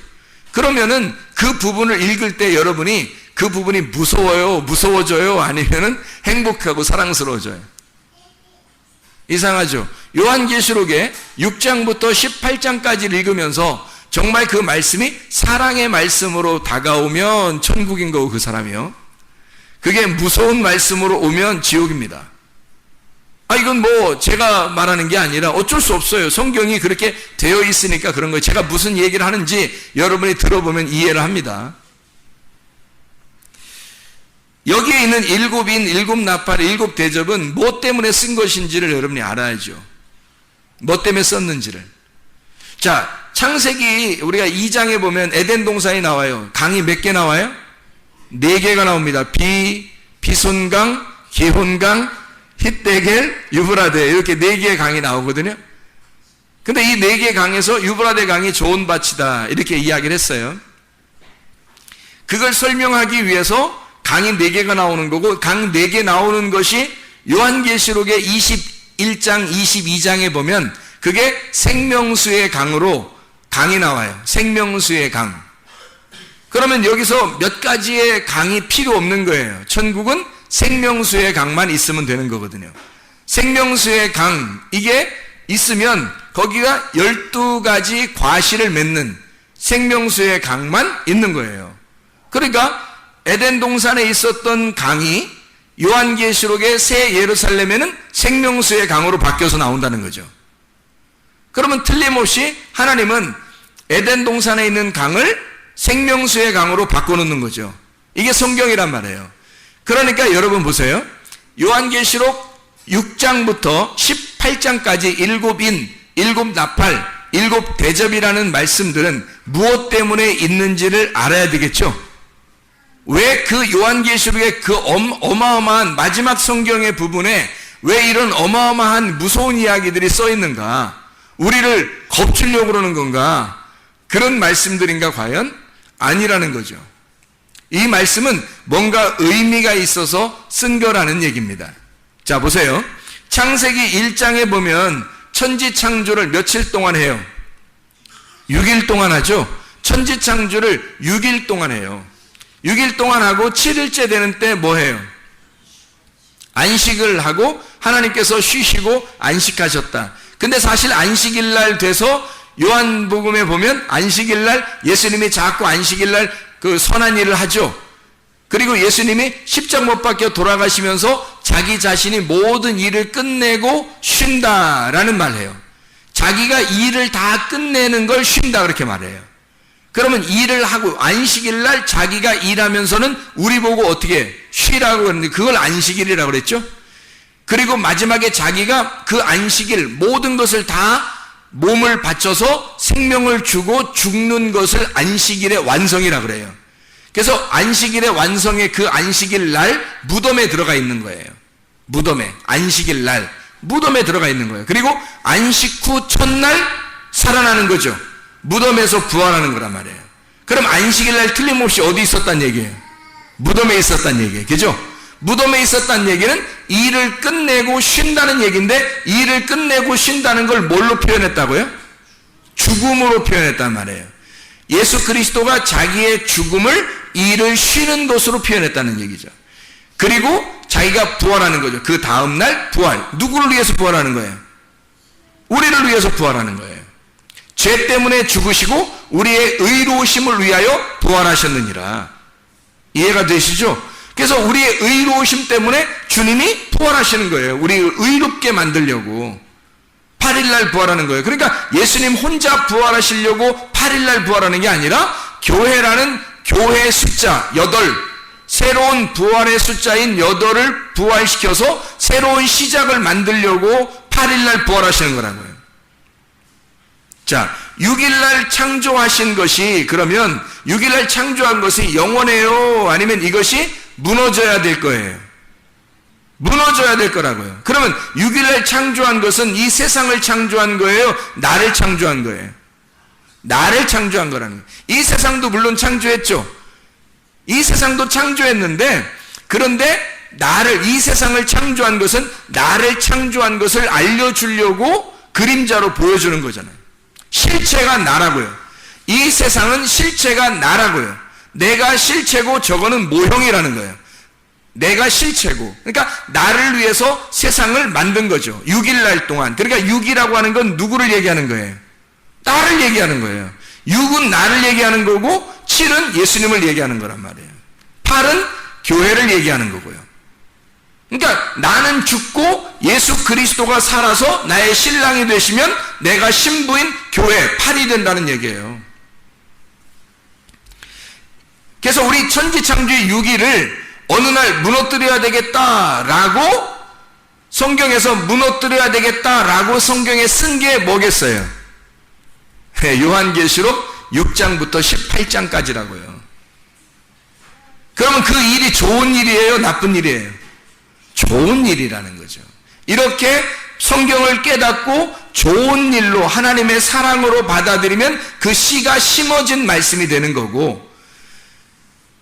그러면은 그 부분을 읽을 때 여러분이 그 부분이 무서워요, 무서워져요, 아니면은 행복하고 사랑스러워져요? 이상하죠? 요한계시록에 6장부터 18장까지를 읽으면서 정말 그 말씀이 사랑의 말씀으로 다가오면 천국인 거고, 그 사람이요. 그게 무서운 말씀으로 오면 지옥입니다. 이건 뭐 제가 말하는 게 아니라 어쩔 수 없어요. 성경이 그렇게 되어 있으니까 그런 거예요. 제가 무슨 얘기를 하는지 여러분이 들어보면 이해를 합니다. 여기에 있는 일곱 인, 일곱 나팔, 일곱 대접은 뭐 때문에 쓴 것인지를 여러분이 알아야죠. 뭐 때문에 썼는지를. 자, 창세기 우리가 2장에 보면 에덴 동산이 나와요. 강이 몇 개 나와요? 4개가 나옵니다. 비손강, 기혼강, hit데겔, 유브라데 이렇게 4개의 강이 나오거든요. 근데 이 4개의 강에서 유브라데 강이 좋은 밭이다 이렇게 이야기를 했어요. 그걸 설명하기 위해서 강이 4개가 나오는 거고, 강 4개 나오는 것이 요한계시록의 21장, 22장에 보면 그게 생명수의 강으로 강이 나와요. 생명수의 강. 그러면 여기서 몇 가지의 강이 필요 없는 거예요. 천국은 생명수의 강만 있으면 되는 거거든요. 생명수의 강, 이게 있으면 거기가 12가지 과실을 맺는 생명수의 강만 있는 거예요. 그러니까 에덴 동산에 있었던 강이 요한계시록의 새 예루살렘에는 생명수의 강으로 바뀌어서 나온다는 거죠. 그러면 틀림없이 하나님은 에덴 동산에 있는 강을 생명수의 강으로 바꿔놓는 거죠. 이게 성경이란 말이에요. 그러니까 여러분 보세요. 요한계시록 6장부터 18장까지 일곱 인, 일곱 나팔, 일곱 대접이라는 말씀들은 무엇 때문에 있는지를 알아야 되겠죠. 왜 그 요한계시록의 그 어마어마한 마지막 성경의 부분에 왜 이런 어마어마한 무서운 이야기들이 써 있는가? 우리를 겁주려고 그러는 건가? 그런 말씀들인가 과연? 아니라는 거죠. 이 말씀은 뭔가 의미가 있어서 쓴 거라는 얘기입니다. 자, 보세요. 창세기 1장에 보면 천지 창조를 며칠 동안 해요? 6일 동안 하죠. 천지 창조를 6일 동안 해요. 6일 동안 하고 7일째 되는 때 뭐 해요? 안식을 하고 하나님께서 쉬시고 안식하셨다. 근데 사실 안식일 날 돼서 요한복음에 보면 안식일 날 예수님이 자꾸 안식일 날 그 선한 일을 하죠. 그리고 예수님이 십자가 못 박혀 돌아가시면서 자기 자신이 모든 일을 끝내고 쉰다라는 말을 해요. 자기가 일을 다 끝내는 걸 쉰다 그렇게 말해요. 그러면 일을 하고 안식일 날 자기가 일하면서는 우리 보고 어떻게 쉬라고 그러는데 그걸 안식일이라고 그랬죠. 그리고 마지막에 자기가 그 안식일 모든 것을 다 몸을 바쳐서 생명을 주고 죽는 것을 안식일의 완성이라고 그래요. 그래서 안식일의 완성의 그 안식일 날 무덤에 들어가 있는 거예요. 무덤에, 안식일 날 무덤에 들어가 있는 거예요. 그리고 안식 후 첫날 살아나는 거죠. 무덤에서 부활하는 거란 말이에요. 그럼 안식일 날 틀림없이 어디 있었단 얘기예요? 무덤에 있었단 얘기예요. 그죠? 무덤에 있었단 얘기는 일을 끝내고 쉰다는 얘기인데, 일을 끝내고 쉰다는 걸 뭘로 표현했다고요? 죽음으로 표현했단 말이에요. 예수 그리스도가 자기의 죽음을 일을 쉬는 것으로 표현했다는 얘기죠. 그리고 자기가 부활하는 거죠. 그 다음날 부활. 누구를 위해서 부활하는 거예요? 우리를 위해서 부활하는 거예요. 죄 때문에 죽으시고 우리의 의로우심을 위하여 부활하셨느니라. 이해가 되시죠? 그래서 우리의 의로우심 때문에 주님이 부활하시는 거예요. 우리를 의롭게 만들려고 8일날 부활하는 거예요. 그러니까 예수님 혼자 부활하시려고 8일날 부활하는 게 아니라 교회라는 교회의 숫자 8, 새로운 부활의 숫자인 8을 부활시켜서 새로운 시작을 만들려고 8일날 부활하시는 거라고요. 자, 6일날 창조하신 것이, 그러면 6일날 창조한 것이 영원해요? 아니면 이것이 무너져야 될 거예요? 무너져야 될 거라고요. 그러면 6일날 창조한 것은 이 세상을 창조한 거예요? 나를 창조한 거예요? 나를 창조한 거라는 거예요. 이 세상도 물론 창조했죠. 이 세상도 창조했는데, 그런데 나를, 이 세상을 창조한 것은 나를 창조한 것을 알려주려고 그림자로 보여주는 거잖아요. 실체가 나라고요. 이 세상은 실체가 나라고요. 내가 실체고 저거는 모형이라는 거예요. 내가 실체고. 그러니까 나를 위해서 세상을 만든 거죠. 6일날 동안. 그러니까 6이라고 하는 건 누구를 얘기하는 거예요? 나를 얘기하는 거예요. 6은 나를 얘기하는 거고 7은 예수님을 얘기하는 거란 말이에요. 8은 교회를 얘기하는 거고요. 그러니까 나는 죽고 예수 그리스도가 살아서 나의 신랑이 되시면 내가 신부인 교회, 팔이 된다는 얘기예요. 그래서 우리 천지창조의 유기를 어느 날 무너뜨려야 되겠다라고 성경에서 무너뜨려야 되겠다라고 성경에 쓴 게 뭐겠어요? 요한계시록 6장부터 18장까지라고요. 그러면 그 일이 좋은 일이에요? 나쁜 일이에요? 좋은 일이라는 거죠. 이렇게 성경을 깨닫고 좋은 일로 하나님의 사랑으로 받아들이면 그 씨가 심어진 말씀이 되는 거고,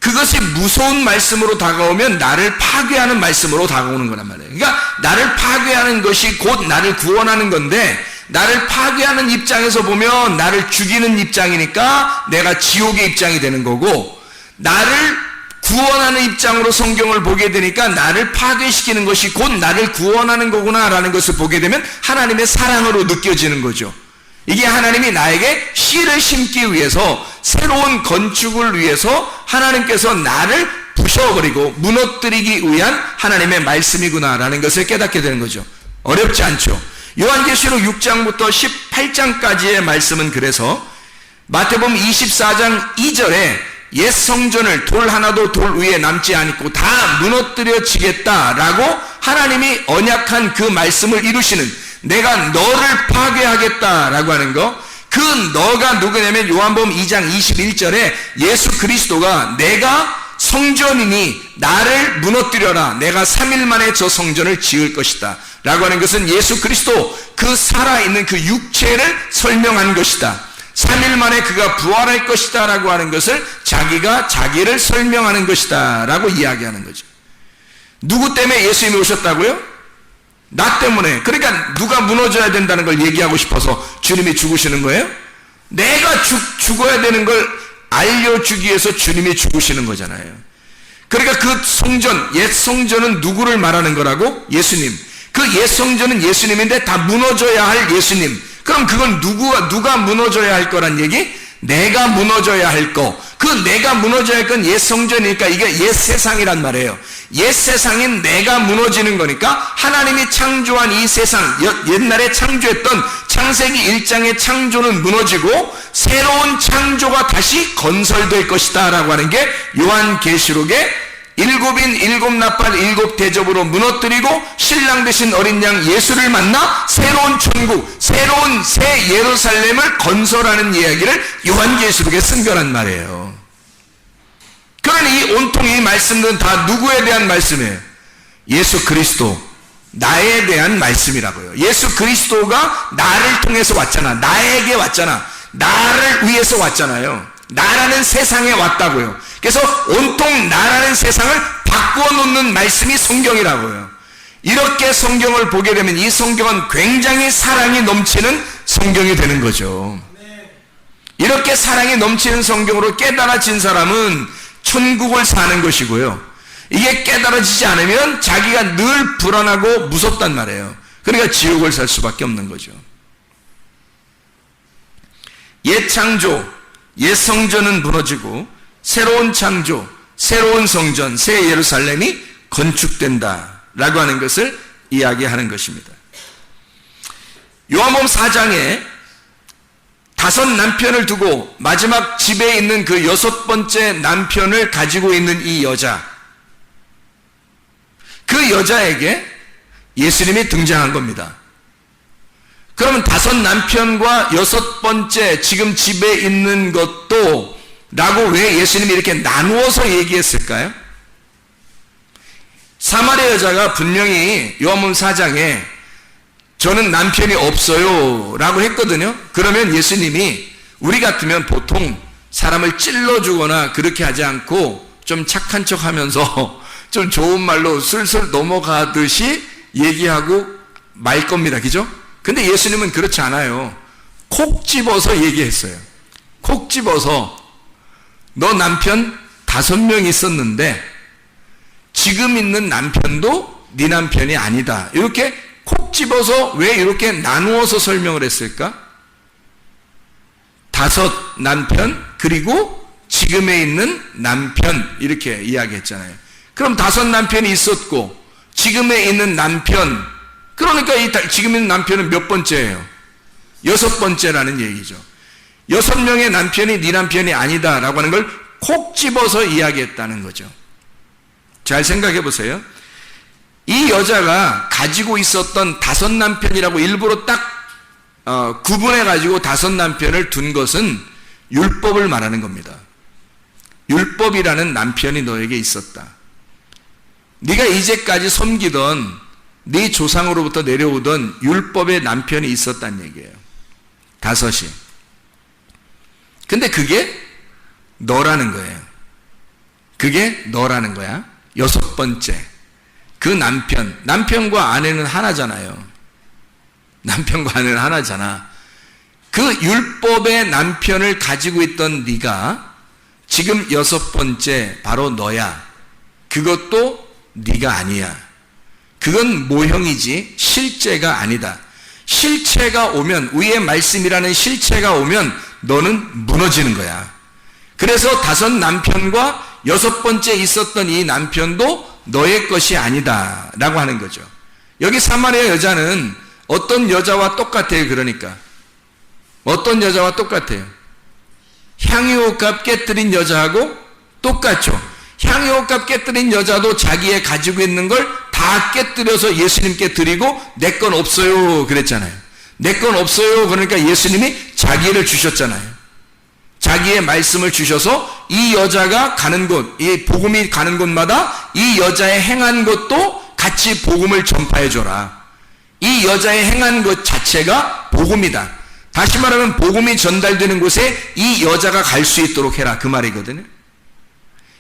그것이 무서운 말씀으로 다가오면 나를 파괴하는 말씀으로 다가오는 거란 말이에요. 그러니까 나를 파괴하는 것이 곧 나를 구원하는 건데, 나를 파괴하는 입장에서 보면 나를 죽이는 입장이니까 내가 지옥의 입장이 되는 거고, 나를 구원하는 입장으로 성경을 보게 되니까 나를 파괴시키는 것이 곧 나를 구원하는 거구나라는 것을 보게 되면 하나님의 사랑으로 느껴지는 거죠. 이게 하나님이 나에게 씨를 심기 위해서, 새로운 건축을 위해서 하나님께서 나를 부셔버리고 무너뜨리기 위한 하나님의 말씀이구나라는 것을 깨닫게 되는 거죠. 어렵지 않죠. 요한계시록 6장부터 18장까지의 말씀은 그래서 마태복음 24장 2절에 옛 성전을 돌 하나도 돌 위에 남지 않고 다 무너뜨려지겠다라고 하나님이 언약한 그 말씀을 이루시는, 내가 너를 파괴하겠다라고 하는 거, 그 너가 누구냐면 요한복음 2장 21절에 예수 그리스도가 내가 성전이니 나를 무너뜨려라, 내가 3일 만에 저 성전을 지을 것이다 라고 하는 것은 예수 그리스도 그 살아있는 그 육체를 설명한 것이다. 3일 만에 그가 부활할 것이다 라고 하는 것을 자기가 자기를 설명하는 것이다 라고 이야기하는 거죠. 누구 때문에 예수님이 오셨다고요? 나 때문에. 그러니까 누가 무너져야 된다는 걸 얘기하고 싶어서 주님이 죽으시는 거예요? 내가 죽어야 되는 걸 알려주기 위해서 주님이 죽으시는 거잖아요. 그러니까 그 성전, 옛 성전은 누구를 말하는 거라고? 예수님. 그 옛 성전은 예수님인데 다 무너져야 할 예수님. 그럼 그건 누가 무너져야 할 거란 얘기? 내가 무너져야 할 거. 그 내가 무너져야 할 건 옛 성전이니까 이게 옛 세상이란 말이에요. 옛 세상인 내가 무너지는 거니까 하나님이 창조한 이 세상, 옛날에 창조했던 창세기 1장의 창조는 무너지고 새로운 창조가 다시 건설될 것이다 라고 하는 게 요한계시록의 일곱인 일곱 나팔 일곱 대접으로 무너뜨리고 신랑 되신 어린 양 예수를 만나 새로운 천국, 새로운 새 예루살렘을 건설하는 이야기를 요한계시록에 쓴 거란 말이에요. 그러니 이 온통 이 말씀들은 다 누구에 대한 말씀이에요? 예수 그리스도, 나에 대한 말씀이라고요. 예수 그리스도가 나를 통해서 왔잖아. 나에게 왔잖아. 나를 위해서 왔잖아요. 나라는 세상에 왔다고요. 그래서 온통 나라는 세상을 바꾸어 놓는 말씀이 성경이라고요. 이렇게 성경을 보게 되면 이 성경은 굉장히 사랑이 넘치는 성경이 되는 거죠. 이렇게 사랑이 넘치는 성경으로 깨달아진 사람은 천국을 사는 것이고요. 이게 깨달아지지 않으면 자기가 늘 불안하고 무섭단 말이에요. 그러니까 지옥을 살 수밖에 없는 거죠. 옛 창조, 옛 성전은 무너지고 새로운 창조, 새로운 성전, 새 예루살렘이 건축된다라고 하는 것을 이야기하는 것입니다. 요한복음 4장에 5 남편을 두고 마지막 집에 있는 그 6번째 남편을 가지고 있는 이 여자, 그 여자에게 예수님이 등장한 겁니다. 그러면 5 남편과 6번째 지금 집에 있는 것도 라고 왜 예수님이 이렇게 나누어서 얘기했을까요? 사마리아 여자가 분명히 요한복음 4장에 저는 남편이 없어요 라고 했거든요. 그러면 예수님이 우리 같으면 보통 사람을 찔러주거나 그렇게 하지 않고 좀 착한 척 하면서 좀 좋은 말로 슬슬 넘어가듯이 얘기하고 말 겁니다. 그죠? 근데 예수님은 그렇지 않아요. 콕 집어서 얘기했어요. 콕 집어서 너 남편 5명 있었는데 지금 있는 남편도 네 남편이 아니다. 이렇게 콕 집어서 왜 이렇게 나누어서 설명을 했을까? 5 남편 그리고 지금에 있는 남편 이렇게 이야기했잖아요. 그럼 5 남편이 있었고 지금에 있는 남편, 그러니까 지금 있는 남편은 몇 번째예요? 6번째라는 얘기죠. 6명의 남편이 네 남편이 아니다라고 하는 걸 콕 집어서 이야기했다는 거죠. 잘 생각해 보세요. 이 여자가 가지고 있었던 5남편이라고 일부러 딱 구분해 가지고 5남편을 둔 것은 율법을 말하는 겁니다. 율법이라는 남편이 너에게 있었다. 네가 이제까지 섬기던 네 조상으로부터 내려오던 율법의 남편이 있었다는 얘기예요. 5이. 근데 그게 너라는 거예요. 그게 너라는 거야. 6번째. 그 남편과 아내는 하나잖아요. 남편과 아내는 하나잖아. 그 율법의 남편을 가지고 있던 네가 지금 6번째 바로 너야. 그것도 네가 아니야. 그건 모형이지 실제가 아니다. 실체가 오면, 위의 말씀이라는 실체가 오면 너는 무너지는 거야. 그래서 5남편과 6번째 있었던 이 남편도 너의 것이 아니다 라고 하는 거죠. 여기 사마리아 여자는 어떤 여자와 똑같아요. 그러니까 어떤 여자와 똑같아요? 향유옥값 깨뜨린 여자하고 똑같죠. 향유옥값 깨뜨린 여자도 자기의 가지고 있는 걸 다 깨뜨려서 예수님께 드리고 내 건 없어요 그랬잖아요. 내 건 없어요. 그러니까 예수님이 자기를 주셨잖아요. 자기의 말씀을 주셔서 이 여자가 가는 곳, 이 복음이 가는 곳마다 이 여자의 행한 것도 같이 복음을 전파해 줘라. 이 여자의 행한 것 자체가 복음이다. 다시 말하면 복음이 전달되는 곳에 이 여자가 갈 수 있도록 해라 그 말이거든요.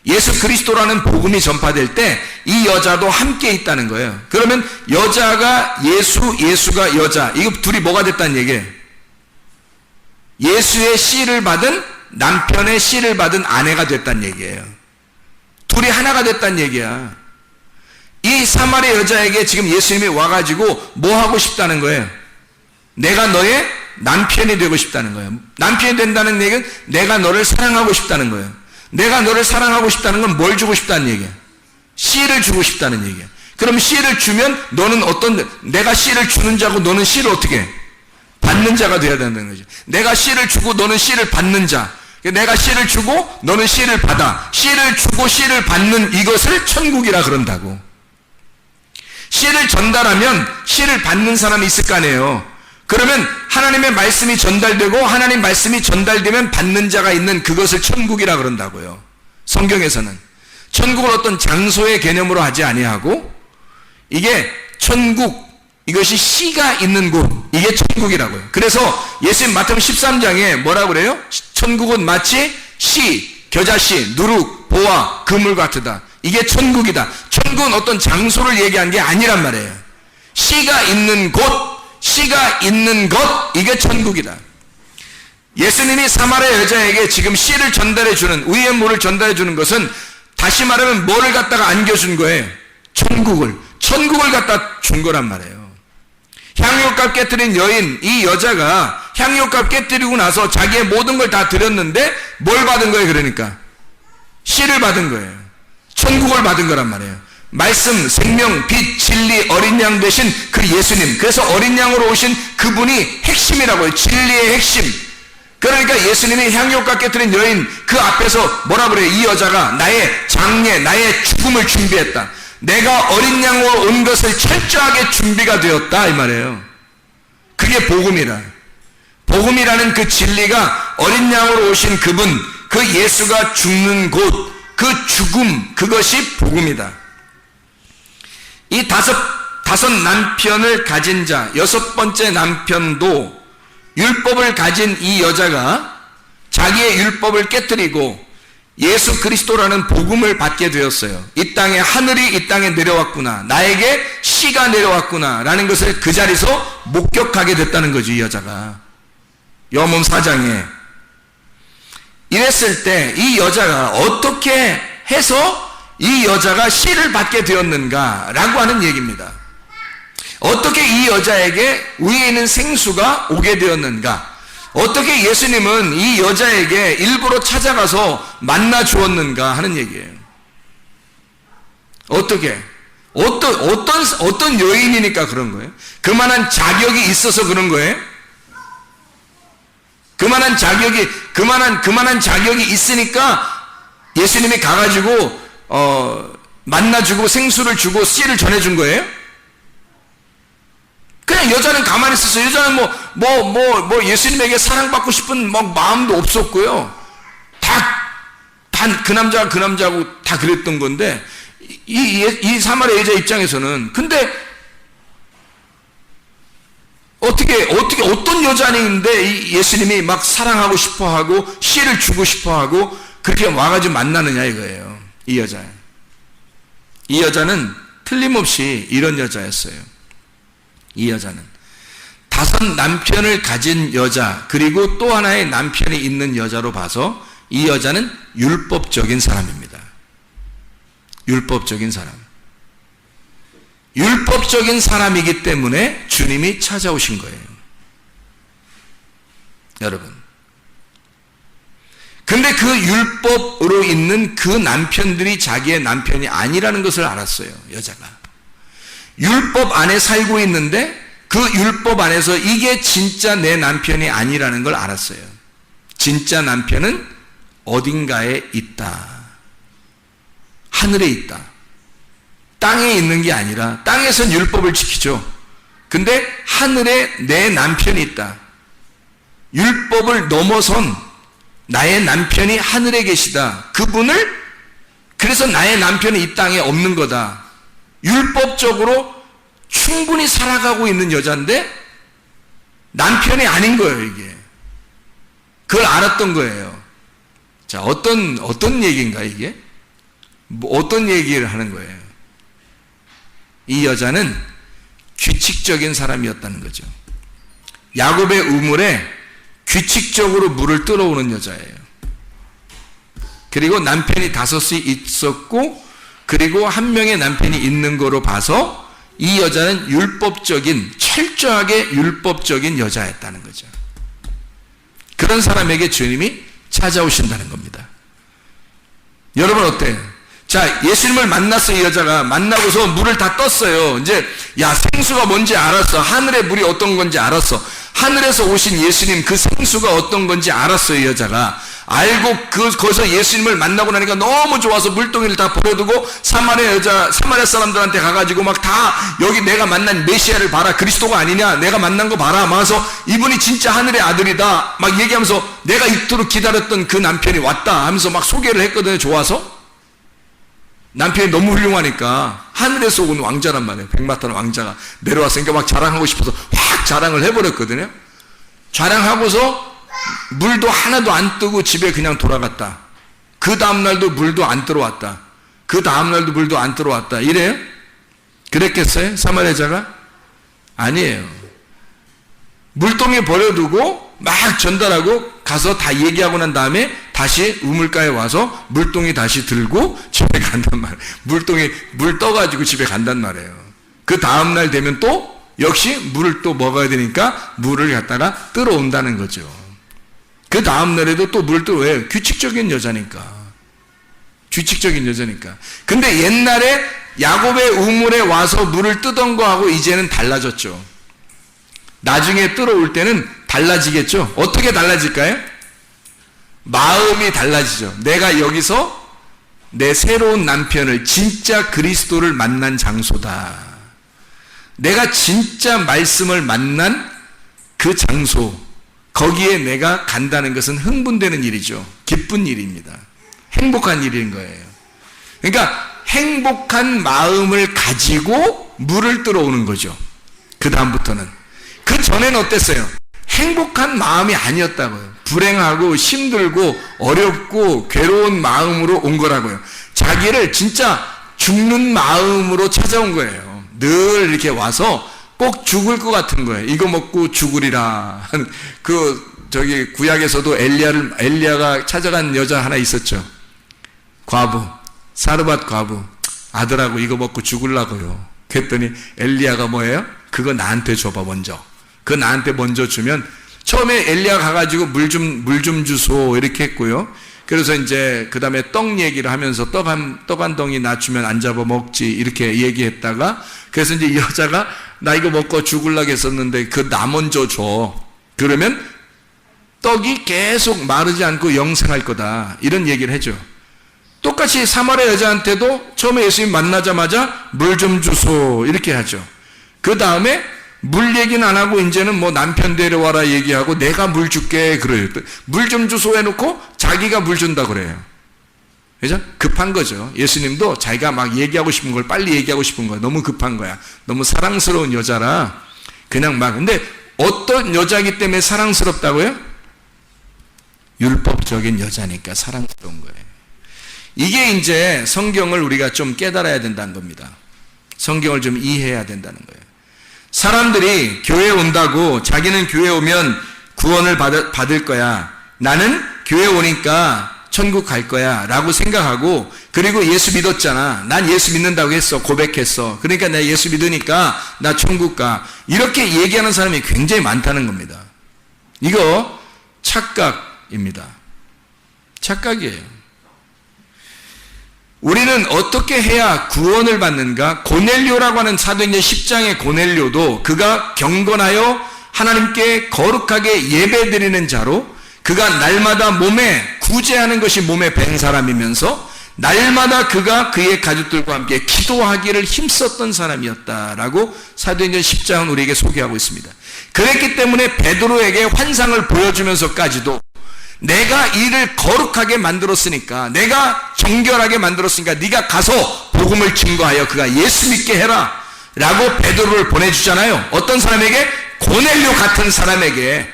예수 그리스도라는 복음이 전파될 때 이 여자도 함께 있다는 거예요. 그러면 여자가 예수, 예수가 여자, 이거 둘이 뭐가 됐다는 얘기예요? 예수의 씨를 받은, 남편의 씨를 받은 아내가 됐다는 얘기예요. 둘이 하나가 됐다는 얘기야. 이 사마리아 여자에게 지금 예수님이 와가지고 뭐 하고 싶다는 거예요? 내가 너의 남편이 되고 싶다는 거예요. 남편이 된다는 얘기는 내가 너를 사랑하고 싶다는 거예요. 내가 너를 사랑하고 싶다는 건 뭘 주고 싶다는 얘기야? 씨를 주고 싶다는 얘기야. 그럼 씨를 주면 너는 내가 씨를 주는 자고 너는 씨를 어떻게 해? 받는 자가 되어야 된다는 거죠. 내가 씨를 주고 너는 씨를 받는 자. 내가 씨를 주고 너는 씨를 받아. 씨를 주고 씨를 받는 이것을 천국이라 그런다고. 씨를 전달하면 씨를 받는 사람이 있을 거 아니에요. 그러면 하나님의 말씀이 전달되고 하나님 말씀이 전달되면 받는 자가 있는 그것을 천국이라 그런다고요. 성경에서는 천국을 어떤 장소의 개념으로 하지 아니하고 이게 천국, 이것이 씨가 있는 곳, 이게 천국이라고요. 그래서 예수님 마태복음 13장에 뭐라고 그래요? 천국은 마치 씨, 겨자씨, 누룩, 보화, 그물 같으다. 이게 천국이다. 천국은 어떤 장소를 얘기한 게 아니란 말이에요. 씨가 있는 곳, 씨가 있는 것, 이게 천국이다. 예수님이 사마리아 여자에게 지금 씨를 전달해주는, 의의 물을 전달해주는 것은 다시 말하면 뭐를 갖다가 안겨준 거예요? 천국을 갖다 준 거란 말이에요. 향유값 깨뜨린 여인, 이 여자가 향유값 깨뜨리고 나서 자기의 모든 걸 다 드렸는데 뭘 받은 거예요? 그러니까 씨를 받은 거예요. 천국을 받은 거란 말이에요. 말씀, 생명, 빛, 진리, 어린 양 되신 그 예수님, 그래서 어린 양으로 오신 그분이 핵심이라고요. 진리의 핵심. 그러니까 예수님이 향유값 깨뜨린 여인 그 앞에서 뭐라 그래요? 이 여자가 나의 장례, 나의 죽음을 준비했다. 내가 어린 양으로 온 것을 철저하게 준비가 되었다 이 말이에요. 그게 복음이라. 복음이라는 그 진리가 어린 양으로 오신 그분, 그 예수가 죽는 곳, 그 죽음, 그것이 복음이다. 이 다섯 남편을 가진 자, 6번째 남편도 율법을 가진 이 여자가 자기의 율법을 깨뜨리고 예수 그리스도라는 복음을 받게 되었어요. 이 땅에 하늘이 이 땅에 내려왔구나. 나에게 씨가 내려왔구나. 라는 것을 그 자리에서 목격하게 됐다는 거죠. 이 여자가. 요한복음 4장에. 이랬을 때 이 여자가 어떻게 해서 이 여자가 씨를 받게 되었는가 라고 하는 얘기입니다. 어떻게 이 여자에게 위에 있는 생수가 오게 되었는가? 어떻게 예수님은 이 여자에게 일부러 찾아가서 만나 주었는가 하는 얘기예요. 어떤 여인이니까 그런 거예요? 그만한 자격이 있어서 그런 거예요? 그만한 자격이 있으니까 예수님이 가가지고, 만나주고 생수를 주고 씨를 전해준 거예요? 그냥 여자는 가만히 있었어요. 여자는 예수님에게 사랑받고 싶은 마음도 없었고요. 그 남자하고 다 그랬던 건데, 이 사마리아 여자 입장에서는, 근데, 어떤 여자인데 예수님이 막 사랑하고 싶어 하고, 씨를 주고 싶어 하고, 그렇게 와가지고 만나느냐 이거예요. 이 여자는 틀림없이 이런 여자였어요. 이 여자는 5 남편을 가진 여자, 그리고 또 하나의 남편이 있는 여자로 봐서 이 여자는 율법적인 사람입니다. 율법적인 사람이기 때문에 주님이 찾아오신 거예요. 여러분, 근데 그 율법으로 있는 그 남편들이 자기의 남편이 아니라는 것을 알았어요. 여자가 율법 안에 살고 있는데 그 율법 안에서 이게 진짜 내 남편이 아니라는 걸 알았어요. 진짜 남편은 어딘가에 있다. 하늘에 있다. 땅에 있는 게 아니라, 땅에선 율법을 지키죠. 근데 하늘에 내 남편이 있다. 율법을 넘어선 나의 남편이 하늘에 계시다. 그래서 나의 남편이 이 땅에 없는 거다. 율법적으로 충분히 살아가고 있는 여자인데 남편이 아닌 거예요, 이게. 그걸 알았던 거예요. 자, 어떤 얘기인가, 이게? 어떤 얘기를 하는 거예요? 이 여자는 규칙적인 사람이었다는 거죠. 야곱의 우물에 규칙적으로 물을 들어오는 여자예요. 그리고 남편이 5이 있었고, 그리고 한 명의 남편이 있는 거로 봐서 이 여자는 철저하게 율법적인 여자였다는 거죠. 그런 사람에게 주님이 찾아오신다는 겁니다. 여러분 어때요? 자, 예수님을 만났어. 이 여자가 만나고서 물을 다 떴어요. 이제 생수가 뭔지 알았어. 하늘의 물이 어떤 건지 알았어. 하늘에서 오신 예수님, 그 생수가 어떤 건지 알았어요. 이 여자가 알고 거기서 예수님을 만나고 나니까 너무 좋아서 물동이를 다 버려두고 사마리아 사람들한테 가가지고 막 다 여기 내가 만난 메시아를 봐라, 그리스도가 아니냐, 내가 만난 거 봐라, 막서 이분이 진짜 하늘의 아들이다 막 얘기하면서 내가 이토록 기다렸던 그 남편이 왔다 하면서 막 소개를 했거든요. 좋아서 남편이 너무 훌륭하니까, 하늘에서 온 왕자란 말이에요. 백마탄 왕자가 내려왔으니까 막 자랑하고 싶어서 확 자랑을 해버렸거든요. 자랑하고서 물도 하나도 안 뜨고 집에 그냥 돌아갔다. 그 다음날도 물도 안 들어왔다. 그 다음날도 물도 안 들어왔다. 이래요? 그랬겠어요? 사마리아자가? 아니에요. 물동에 버려두고 막 전달하고 가서 다 얘기하고 난 다음에 다시 우물가에 와서 물동이 다시 들고 집에 간단 말이에요. 물 떠가지고 집에 간단 말이에요. 그 다음날 되면 또 역시 물을 또 먹어야 되니까 물을 갖다가 끌어온다는 거죠. 그 다음날에도 또 물을 왜? 규칙적인 여자니까. 근데 옛날에 야곱의 우물에 와서 물을 뜨던 거하고 이제는 달라졌죠. 나중에 들어올 때는 달라지겠죠. 어떻게 달라질까요? 마음이 달라지죠. 내가 여기서 내 새로운 남편을, 진짜 그리스도를 만난 장소다. 내가 진짜 말씀을 만난 그 장소, 거기에 내가 간다는 것은 흥분되는 일이죠. 기쁜 일입니다. 행복한 일인 거예요. 그러니까 행복한 마음을 가지고 물을 들어오는 거죠. 그 다음부터는. 그 전에는 어땠어요? 행복한 마음이 아니었다고요. 불행하고 힘들고 어렵고 괴로운 마음으로 온 거라고요. 자기를 진짜 죽는 마음으로 찾아온 거예요. 늘 이렇게 와서 꼭 죽을 것 같은 거예요. 이거 먹고 죽으리라. 구약에서도 엘리야가 찾아간 여자 하나 있었죠. 과부, 사르밧 과부. 아들하고 이거 먹고 죽으려고요. 그랬더니 엘리야가 뭐예요? 그거 나한테 줘봐 먼저. 그거 나한테 먼저 주면, 처음에 엘리야 가가지고 물 좀 주소 이렇게 했고요. 그래서 이제 그 다음에 떡 얘기를 하면서 떡 한 덩이 낮추면 안 잡아 먹지 이렇게 얘기했다가, 그래서 이제 여자가 나 이거 먹고 죽을라고 했었는데 그 나 먼저 줘. 그러면 떡이 계속 마르지 않고 영생할 거다, 이런 얘기를 해줘. 똑같이 사마리아 여자한테도 처음에 예수님 만나자마자 물 좀 주소 이렇게 하죠. 그 다음에 물 얘기는 안 하고 이제는 뭐 남편 데려와라 얘기하고 내가 물 줄게 그래요. 물 좀 주소 해놓고 자기가 물 준다 그래요. 그죠? 급한 거죠. 예수님도 자기가 막 얘기하고 싶은 걸 빨리 얘기하고 싶은 거야. 너무 급한 거야. 너무 사랑스러운 여자라 그냥 막. 근데 어떤 여자이기 때문에 사랑스럽다고요? 율법적인 여자니까 사랑스러운 거예요. 이게 이제 성경을 우리가 좀 깨달아야 된다는 겁니다. 성경을 좀 이해해야 된다는 거예요. 사람들이 교회에 온다고 자기는 교회에 오면 구원을 받을 거야, 나는 교회에 오니까 천국 갈 거야 라고 생각하고, 그리고 예수 믿었잖아, 난 예수 믿는다고 했어, 고백했어, 그러니까 내가 예수 믿으니까 나 천국 가, 이렇게 얘기하는 사람이 굉장히 많다는 겁니다. 이거 착각입니다. 착각이에요. 우리는 어떻게 해야 구원을 받는가? 고넬료라고 하는 사도행전 10장의 고넬료도 그가 경건하여 하나님께 거룩하게 예배드리는 자로, 그가 날마다 몸에 구제하는 것이 몸에 밴 사람이면서 날마다 그가 그의 가족들과 함께 기도하기를 힘썼던 사람이었다라고 사도행전 10장은 우리에게 소개하고 있습니다. 그랬기 때문에 베드로에게 환상을 보여주면서까지도 내가 이를 거룩하게 만들었으니까, 내가 정결하게 만들었으니까 네가 가서 복음을 증거하여 그가 예수 믿게 해라 라고 베드로를 보내주잖아요. 어떤 사람에게? 고넬료 같은 사람에게.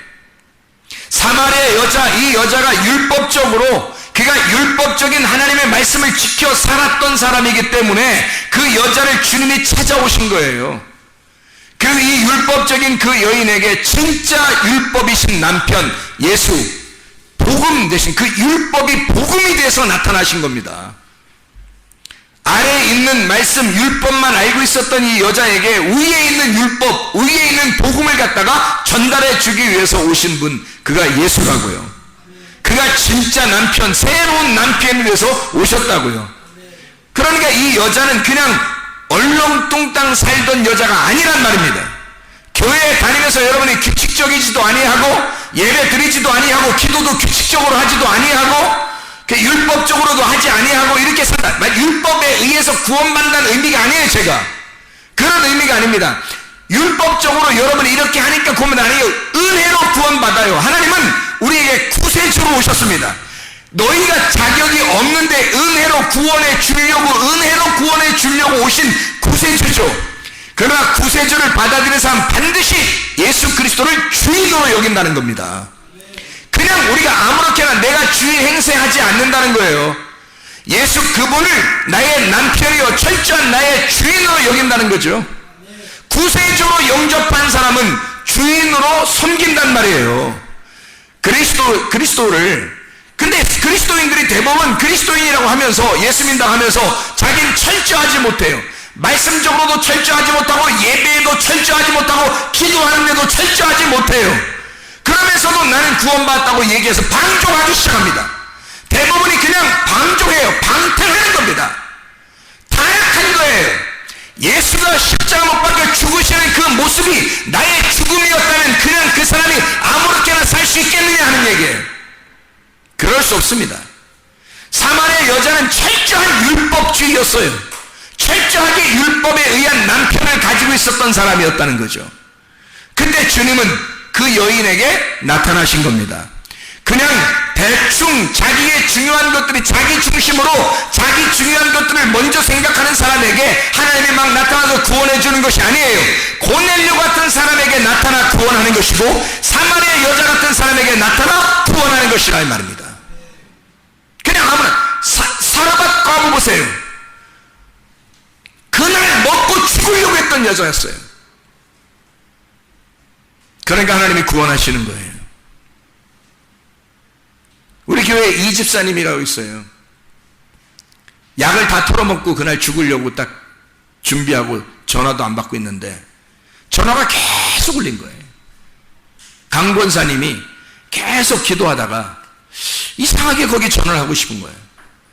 사마리아 여자, 이 여자가 율법적으로, 그가 율법적인 하나님의 말씀을 지켜 살았던 사람이기 때문에 그 여자를 주님이 찾아오신 거예요. 그 이 율법적인 그 여인에게 진짜 율법이신 남편 예수, 복음 대신 그 율법이 복음이 돼서 나타나신 겁니다. 아래에 있는 말씀 율법만 알고 있었던 이 여자에게 위에 있는 율법, 위에 있는 복음을 갖다가 전달해 주기 위해서 오신 분, 그가 예수라고요. 그가 진짜 남편, 새로운 남편을 위해서 오셨다고요. 그러니까 이 여자는 그냥 얼렁뚱땅 살던 여자가 아니란 말입니다. 교회에 다니면서 여러분이 규칙적이지도 아니하고 예배 드리지도 아니하고 기도도 규칙적으로 하지도 아니하고 율법적으로도 하지 아니하고 이렇게 산다. 율법에 의해서 구원받는다는 의미가 아니에요. 제가 그런 의미가 아닙니다. 율법적으로 여러분이 이렇게 하니까 구원 아니에요. 은혜로 구원받아요. 하나님은 우리에게 구세주로 오셨습니다. 너희가 자격이 없는데 은혜로 구원해 주려고, 은혜로 구원해 주려고 오신 구세주죠. 그러나 구세주를 받아들이는 사람 반드시 예수 그리스도를 주인으로 여긴다는 겁니다. 그냥 우리가 아무렇게나 내가 주인 행세하지 않는다는 거예요. 예수 그분을 나의 남편이요 철저한 나의 주인으로 여긴다는 거죠. 구세주로 영접한 사람은 주인으로 섬긴단 말이에요. 그리스도를. 근데 그리스도인들이 대부분 그리스도인이라고 하면서 예수 믿는다고 하면서 자기는 철저하지 못해요. 말씀적으로도 철저하지 못하고 예배에도 철저하지 못하고 기도하는데도 철저하지 못해요. 그러면서도 나는 구원받았다고 얘기해서 방종하기 시작합니다. 대부분이 그냥 방종해요. 방탕하는 겁니다. 타락한 거예요. 예수가 십자가 못 박혀 죽으시는 그 모습이 나의 죽음이었다면 그냥 그 사람이 아무렇게나 살 수 있겠느냐 하는 얘기예요. 그럴 수 없습니다. 사마리아 여자는 철저한 율법주의였어요. 철저하게 율법에 의한 남편을 가지고 있었던 사람이었다는 거죠. 근데 주님은 그 여인에게 나타나신 겁니다. 그냥 대충 자기의 중요한 것들이 자기 중심으로 자기 중요한 것들을 먼저 생각하는 사람에게 하나님이 막 나타나서 구원해 주는 것이 아니에요. 고넬료 같은 사람에게 나타나 구원하는 것이고 사마리아 여자 같은 사람에게 나타나 구원하는 것이라 이 말입니다. 그냥 아무나 사라밧 과부 보세요. 그날 먹고 죽으려고 했던 여자였어요. 그러니까 하나님이 구원하시는 거예요. 우리 교회에 이 집사님이라고 있어요. 약을 다 털어먹고 그날 죽으려고 딱 준비하고 전화도 안 받고 있는데 전화가 계속 울린 거예요. 강 권사님이 계속 기도하다가 이상하게 거기 전화를 하고 싶은 거예요.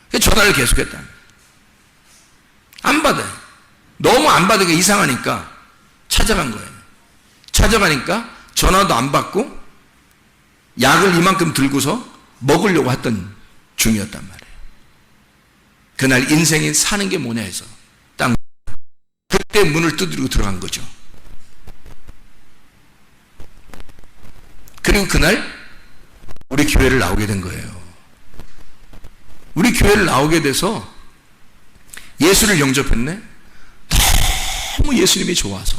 그래서 전화를 계속했다. 안 받아요. 너무 안 받으니까 이상하니까 찾아간 거예요. 찾아가니까 전화도 안 받고 약을 이만큼 들고서 먹으려고 했던 중이었단 말이에요. 그날 인생이 사는 게 뭐냐 해서 딱 그때 문을 두드리고 들어간 거죠. 그리고 그날 우리 교회를 나오게 된 거예요. 우리 교회를 나오게 돼서 예수를 영접했네. 너무 예수님이 좋아서,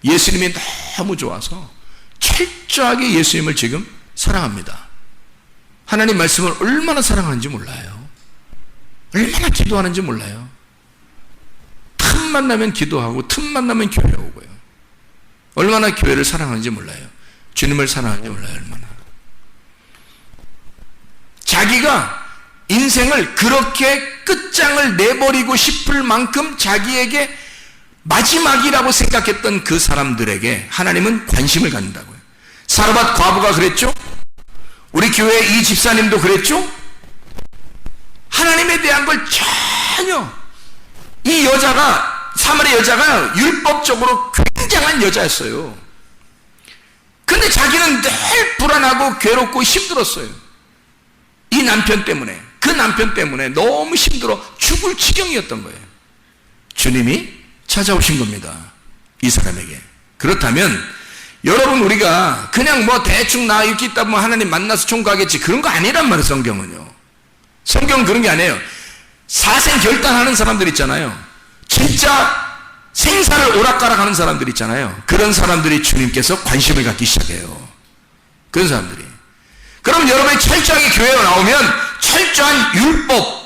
예수님이 너무 좋아서 철저하게 예수님을 지금 사랑합니다. 하나님 말씀을 얼마나 사랑하는지 몰라요. 얼마나 기도하는지 몰라요. 틈만 나면 기도하고 틈만 나면 교회 오고요. 얼마나 교회를 사랑하는지 몰라요. 주님을 사랑하는지 몰라요. 얼마나. 자기가 인생을 그렇게 끝장을 내버리고 싶을 만큼 자기에게 마지막이라고 생각했던 그 사람들에게 하나님은 관심을 갖는다고요. 사르밧 과부가 그랬죠? 우리 교회 이 집사님도 그랬죠? 하나님에 대한 걸 전혀, 이 여자가, 사마리아 여자가 율법적으로 굉장한 여자였어요. 근데 자기는 늘 불안하고 괴롭고 힘들었어요. 이 남편 때문에, 그 남편 때문에 너무 힘들어 죽을 지경이었던 거예요. 주님이 찾아오신 겁니다. 이 사람에게. 그렇다면 여러분, 우리가 그냥 뭐 대충 나 이렇게 있다 보면 하나님 만나서 총가겠지, 그런 거 아니란 말이에요. 성경은요. 성경은 그런 게 아니에요. 사생 결단하는 사람들 있잖아요. 진짜 생사를 오락가락하는 사람들 있잖아요. 그런 사람들이 주님께서 관심을 갖기 시작해요. 그런 사람들이. 그럼 여러분이 철저하게 교회에 나오면 철저한 율법,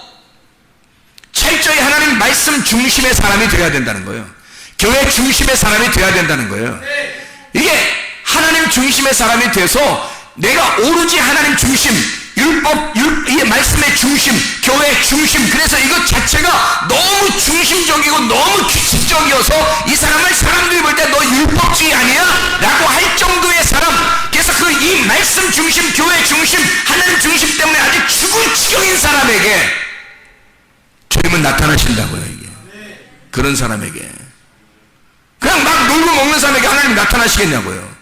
철저히 하나님 말씀 중심의 사람이 되어야 된다는 거예요. 교회 중심의 사람이 되어야 된다는 거예요. 이게 하나님 중심의 사람이 돼서 내가 오로지 하나님 중심, 율법, 이 말씀의 중심, 교회 중심, 그래서 이것 자체가 너무 중심적이고 너무 규칙적이어서 이 사람을 사람들이 볼 때 너 율법주의 아니야? 라고 할 정도의 사람. 그래서 그 이 말씀 중심, 교회 중심, 하나님 중심 때문에 아주 죽을 지경인 사람에게 주님은 나타나신다고요. 이게 그런 사람에게. 그냥 막 놀고 먹는 사람에게 하나님이 나타나시겠냐고요.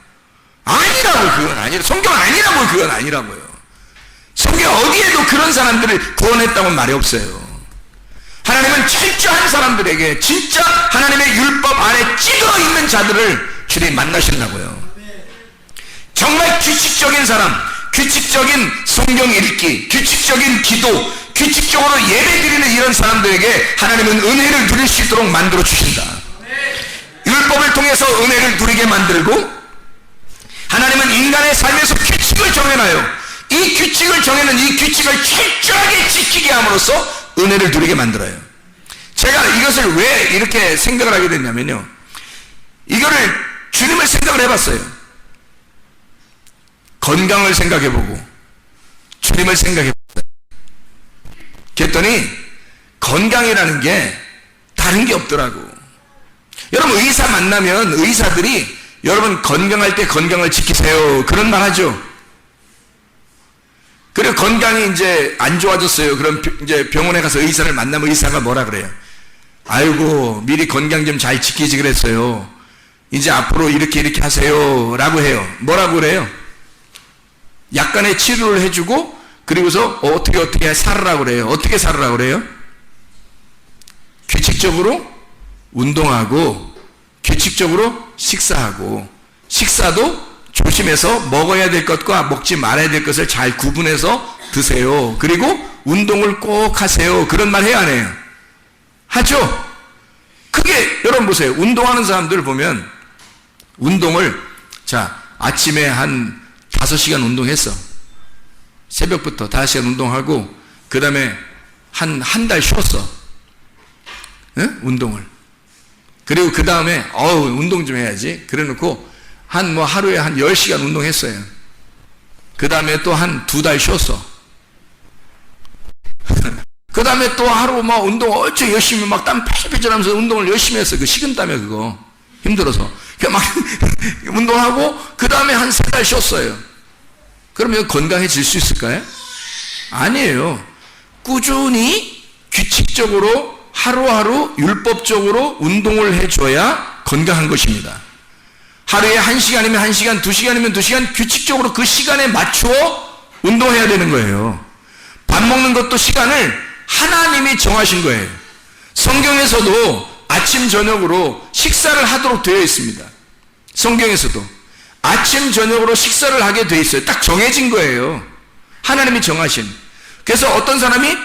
아니라고. 그건 아니라고. 성경은 아니라고. 그건 아니라고요. 성경 어디에도 그런 사람들을 구원했다고는 말이 없어요. 하나님은 철저한 사람들에게 진짜 하나님의 율법 안에 찌들어 있는 자들을 주님이 만나신다고요. 정말 규칙적인 사람, 규칙적인 성경 읽기, 규칙적인 기도, 규칙적으로 예배 드리는 이런 사람들에게 하나님은 은혜를 누릴 수 있도록 만들어 주신다. 율법을 통해서 은혜를 누리게 만들고, 하나님은 인간의 삶에서 규칙을 정해놔요. 이 규칙을 정해놓은 이 규칙을 철저하게 지키게 함으로써 은혜를 누리게 만들어요. 제가 이것을 왜 이렇게 생각을 하게 됐냐면요, 이거를 주님을 생각을 해봤어요. 건강을 생각해보고 주님을 생각해봤어요. 그랬더니 건강이라는 게 다른 게 없더라고. 여러분, 의사 만나면 의사들이 여러분 건강할 때 건강을 지키세요, 그런 말 하죠. 그리고 건강이 이제 안 좋아졌어요. 그럼 이제 병원에 가서 의사를 만나면 의사가 뭐라 그래요? 아이고, 미리 건강 좀 잘 지키지 그랬어요. 이제 앞으로 이렇게 하세요 라고 해요. 뭐라고 그래요? 약간의 치료를 해주고, 그리고서 어떻게 살으라고 그래요. 어떻게 살으라고 그래요? 규칙적으로 운동하고, 규칙적으로 식사하고, 식사도 조심해서 먹어야 될 것과 먹지 말아야 될 것을 잘 구분해서 드세요. 그리고 운동을 꼭 하세요. 그런 말 해야 안 해요? 하죠? 그게, 여러분 보세요. 운동하는 사람들 보면, 운동을, 자, 아침에 한 5시간 운동했어. 새벽부터 5시간 운동하고, 그 다음에 한 달 쉬었어. 응? 운동을. 그리고 그 다음에, 운동 좀 해야지. 그래 놓고, 하루에 한 10시간 운동했어요. 그 다음에 또 한 2달 쉬었어. 그 다음에 또 하루 운동 어째 열심히 막 땀 패질패질 하면서 운동을 열심히 했어. 그 식은땀에 그거. 힘들어서. 막 운동하고, 그 다음에 한 3달 쉬었어요. 그러면 건강해질 수 있을까요? 아니에요. 꾸준히 규칙적으로 하루하루 율법적으로 운동을 해줘야 건강한 것입니다. 하루에 1시간이면 1시간, 2시간이면 2시간 규칙적으로 그 시간에 맞추어 운동해야 되는 거예요. 밥 먹는 것도 시간을 하나님이 정하신 거예요. 성경에서도 아침 저녁으로 식사를 하도록 되어 있습니다. 성경에서도 아침 저녁으로 식사를 하게 되어 있어요. 딱 정해진 거예요. 하나님이 정하신. 그래서 어떤 사람이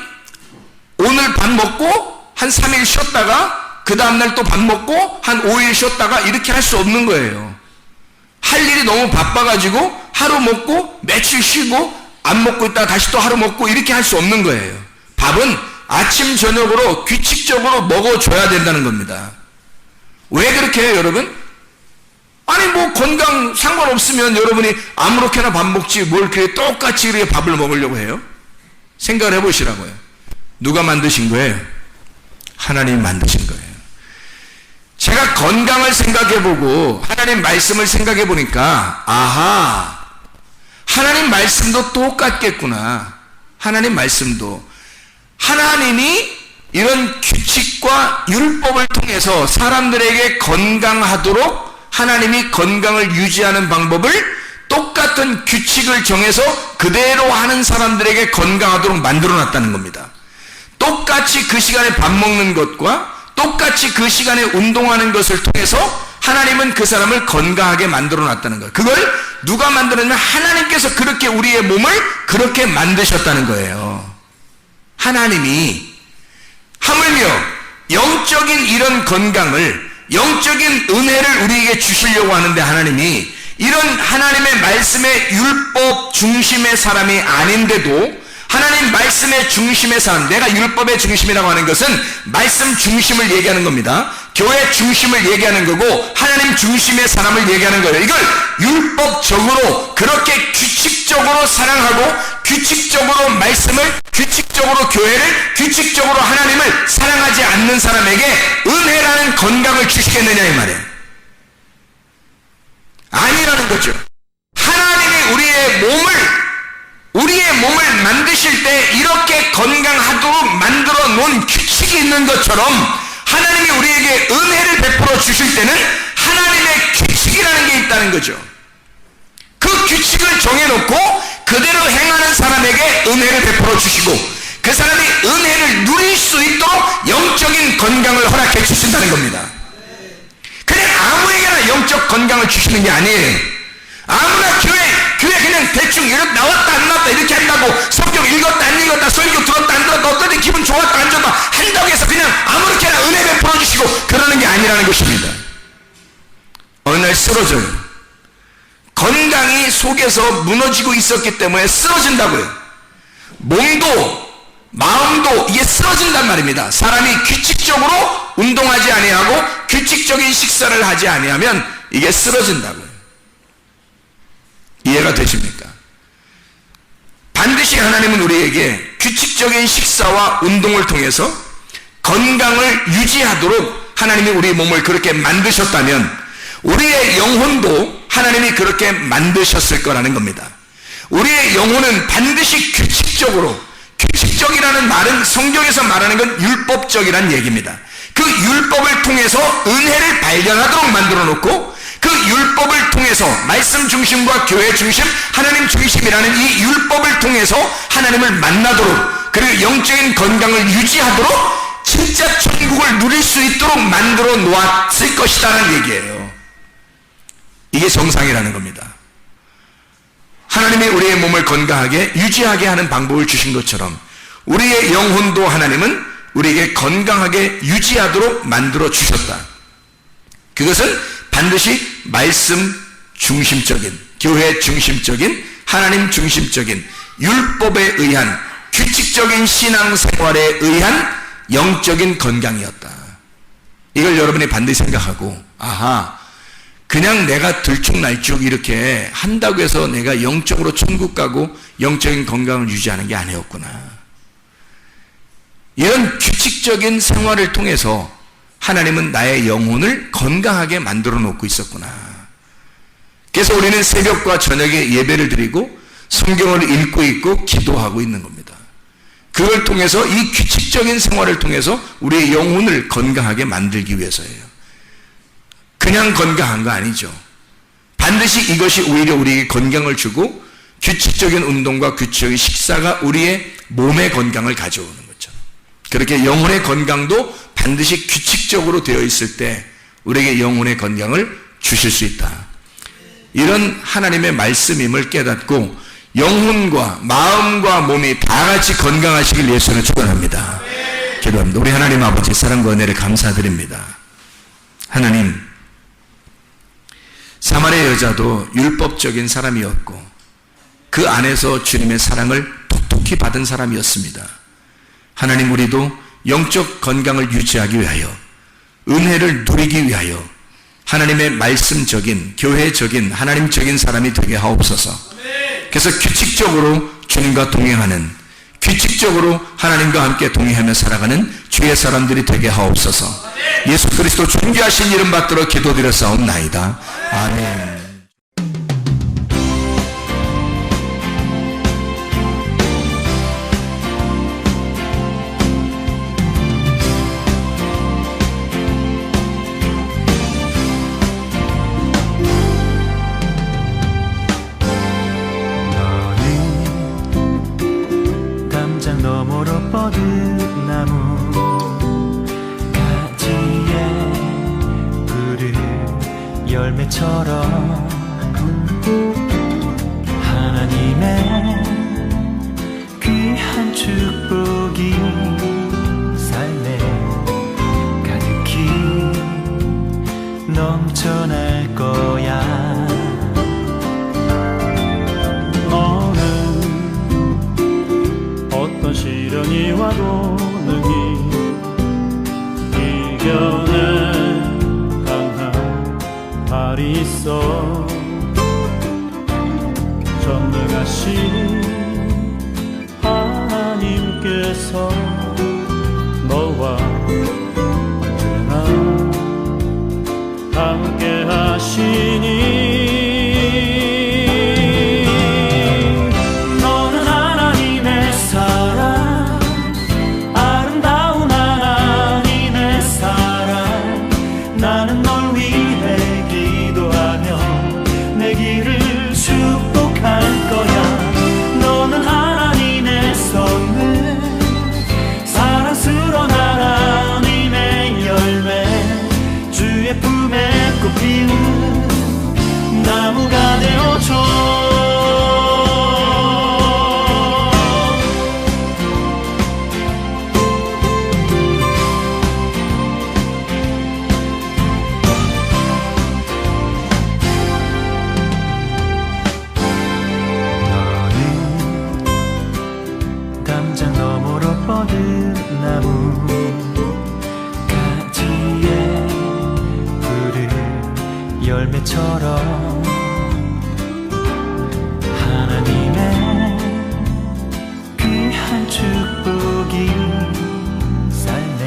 오늘 밥 먹고 한 3일 쉬었다가 그 다음날 또 밥 먹고 한 5일 쉬었다가 이렇게 할 수 없는 거예요. 할 일이 너무 바빠가지고 하루 먹고 며칠 쉬고 안 먹고 있다가 다시 또 하루 먹고 이렇게 할 수 없는 거예요. 밥은 아침 저녁으로 규칙적으로 먹어줘야 된다는 겁니다. 왜 그렇게 해요, 여러분? 아니 뭐 건강 상관없으면 여러분이 아무렇게나 밥 먹지 뭘 그렇게 똑같이 이렇게 밥을 먹으려고 해요? 생각을 해보시라고요. 누가 만드신 거예요? 하나님이 만드신 거예요. 제가 건강을 생각해보고 하나님 말씀을 생각해보니까 아하, 하나님 말씀도 똑같겠구나. 하나님 말씀도 하나님이 이런 규칙과 율법을 통해서 사람들에게 건강하도록 하나님이 건강을 유지하는 방법을 똑같은 규칙을 정해서 그대로 하는 사람들에게 건강하도록 만들어 놨다는 겁니다. 똑같이 그 시간에 밥 먹는 것과 똑같이 그 시간에 운동하는 것을 통해서 하나님은 그 사람을 건강하게 만들어 놨다는 거예요. 그걸 누가 만들었냐면 하나님께서 그렇게 우리의 몸을 그렇게 만드셨다는 거예요. 하나님이 하물며 영적인 이런 건강을, 영적인 은혜를 우리에게 주시려고 하는데 하나님이 이런 하나님의 말씀의 율법 중심의 사람이 아닌데도 하나님 말씀의 중심의 사람, 내가 율법의 중심이라고 하는 것은 말씀 중심을 얘기하는 겁니다. 교회 중심을 얘기하는 거고 하나님 중심의 사람을 얘기하는 거예요. 이걸 율법적으로 그렇게 규칙적으로 사랑하고 규칙적으로 말씀을, 규칙적으로 교회를, 규칙적으로 하나님을 사랑하지 않는 사람에게 은혜라는 건강을 주시겠느냐 이 말이에요. 아니라는 거죠. 하나님이 우리의 몸을 만드실 때 이렇게 건강하도록 만들어 놓은 규칙이 있는 것처럼 하나님이 우리에게 은혜를 베풀어 주실 때는 하나님의 규칙이라는 게 있다는 거죠. 그 규칙을 정해놓고 그대로 행하는 사람에게 은혜를 베풀어 주시고 그 사람이 은혜를 누릴 수 있도록 영적인 건강을 허락해 주신다는 겁니다. 그냥 아무에게나 영적 건강을 주시는 게 아니에요. 아무나 교회 그냥 대충 이렇게 나왔다 안 나왔다 이렇게 한다고, 성경 읽었다 안 읽었다, 설교 들었다 안 들었다, 어떤 기분 좋았다 안 좋았다 한다고 해서 그냥 아무렇게나 은혜 베풀어 주시고 그러는 게 아니라는 것입니다. 어느 날 쓰러져요. 건강이 속에서 무너지고 있었기 때문에 쓰러진다고요. 몸도 마음도 이게 쓰러진단 말입니다. 사람이 규칙적으로 운동하지 아니하고 규칙적인 식사를 하지 아니하면 이게 쓰러진다고요. 이해가 되십니까? 반드시 하나님은 우리에게 규칙적인 식사와 운동을 통해서 건강을 유지하도록 하나님이 우리 몸을 그렇게 만드셨다면 우리의 영혼도 하나님이 그렇게 만드셨을 거라는 겁니다. 우리의 영혼은 반드시 규칙적이라는 말은 성경에서 말하는 건 율법적이라는 얘기입니다. 그 율법을 통해서 은혜를 발견하도록 만들어 놓고 그 율법을 통해서 말씀 중심과 교회 중심, 하나님 중심이라는 이 율법을 통해서 하나님을 만나도록, 그리고 영적인 건강을 유지하도록 진짜 천국을 누릴 수 있도록 만들어 놓았을 것이다라는 얘기예요. 이게 정상이라는 겁니다. 하나님이 우리의 몸을 건강하게 유지하게 하는 방법을 주신 것처럼 우리의 영혼도 하나님은 우리에게 건강하게 유지하도록 만들어 주셨다. 그것은 반드시 말씀 중심적인, 교회 중심적인, 하나님 중심적인, 율법에 의한, 규칙적인 신앙생활에 의한 영적인 건강이었다. 이걸 여러분이 반드시 생각하고, 아하, 그냥 내가 들쭉날쭉 이렇게 한다고 해서 내가 영적으로 천국 가고 영적인 건강을 유지하는 게 아니었구나. 이런 규칙적인 생활을 통해서 하나님은 나의 영혼을 건강하게 만들어 놓고 있었구나. 그래서 우리는 새벽과 저녁에 예배를 드리고 성경을 읽고 있고 기도하고 있는 겁니다. 그걸 통해서 이 규칙적인 생활을 통해서 우리의 영혼을 건강하게 만들기 위해서예요. 그냥 건강한 거 아니죠. 반드시 이것이 오히려 우리에게 건강을 주고 규칙적인 운동과 규칙적인 식사가 우리의 몸의 건강을 가져오는 거죠. 그렇게 영혼의 건강도 반드시 규칙적으로 되어 있을 때 우리에게 영혼의 건강을 주실 수 있다. 이런 하나님의 말씀임을 깨닫고 영혼과 마음과 몸이 다 같이 건강하시길 예수는 축원합니다. 기도합니다. 우리 하나님 아버지 사랑과 은혜를 감사드립니다. 하나님, 사마리아 여자도 율법적인 사람이었고 그 안에서 주님의 사랑을 톡톡히 받은 사람이었습니다. 하나님, 우리도 영적 건강을 유지하기 위하여 은혜를 누리기 위하여 하나님의 말씀적인 교회적인 하나님적인 사람이 되게 하옵소서. 그래서 규칙적으로 주님과 동행하는, 규칙적으로 하나님과 함께 동행하며 살아가는 주의 사람들이 되게 하옵소서. 예수 그리스도 존귀하신 이름 받들어 기도드렸사옵나이다. 아멘. 너머로 뻗은 나무 가지에 푸른 열매처럼 하나님의 귀한 축복이 삶에 가득히 넘쳐날 거야. 어떤 시련이 와도 능히 이겨낸 강한 발이 있어. 전능하신 하나님께서 너와 언제나 함께 하시니 나무가 되어줘. 너는 담장 너머로 뻗은 나무 가지에 푸른 열매처럼 하나님의 귀한 축복이 삶에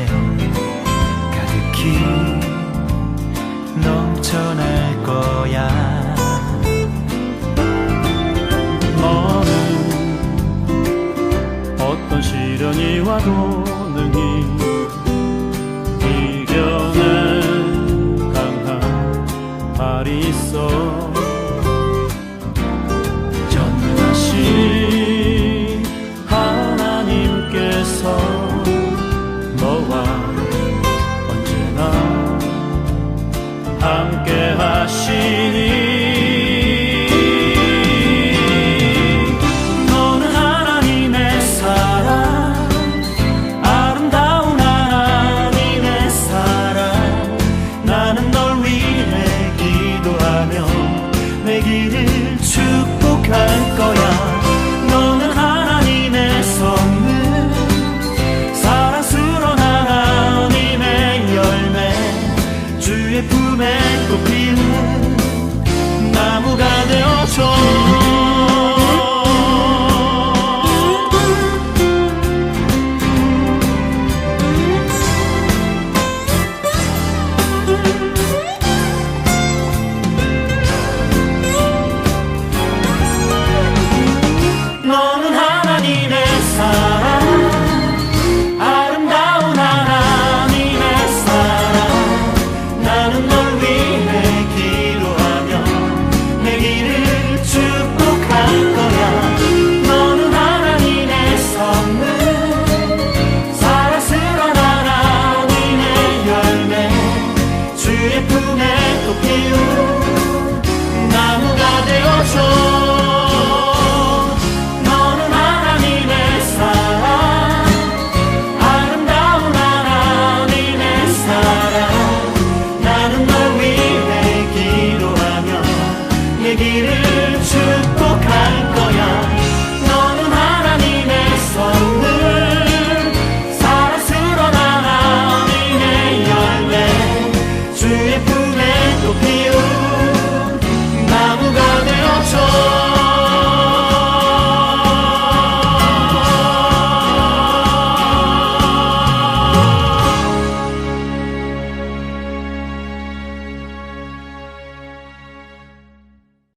가득히 넘쳐날 거야. 너는 어떤 시련이 와도 능히 이겨낸 강한 발이 있어. 전능하신 하나님께서 너와 언제나 함께 하시니 너는 하나님의 사랑, 아름다운 하나님의 사랑. 나는 널 위해 기도하며 내 길을 축복할 거야. 너는 하나님의 선물, 사랑스러운 하나님의 열매, 주의 품에 꽃피는 나무가 되어줘. 축복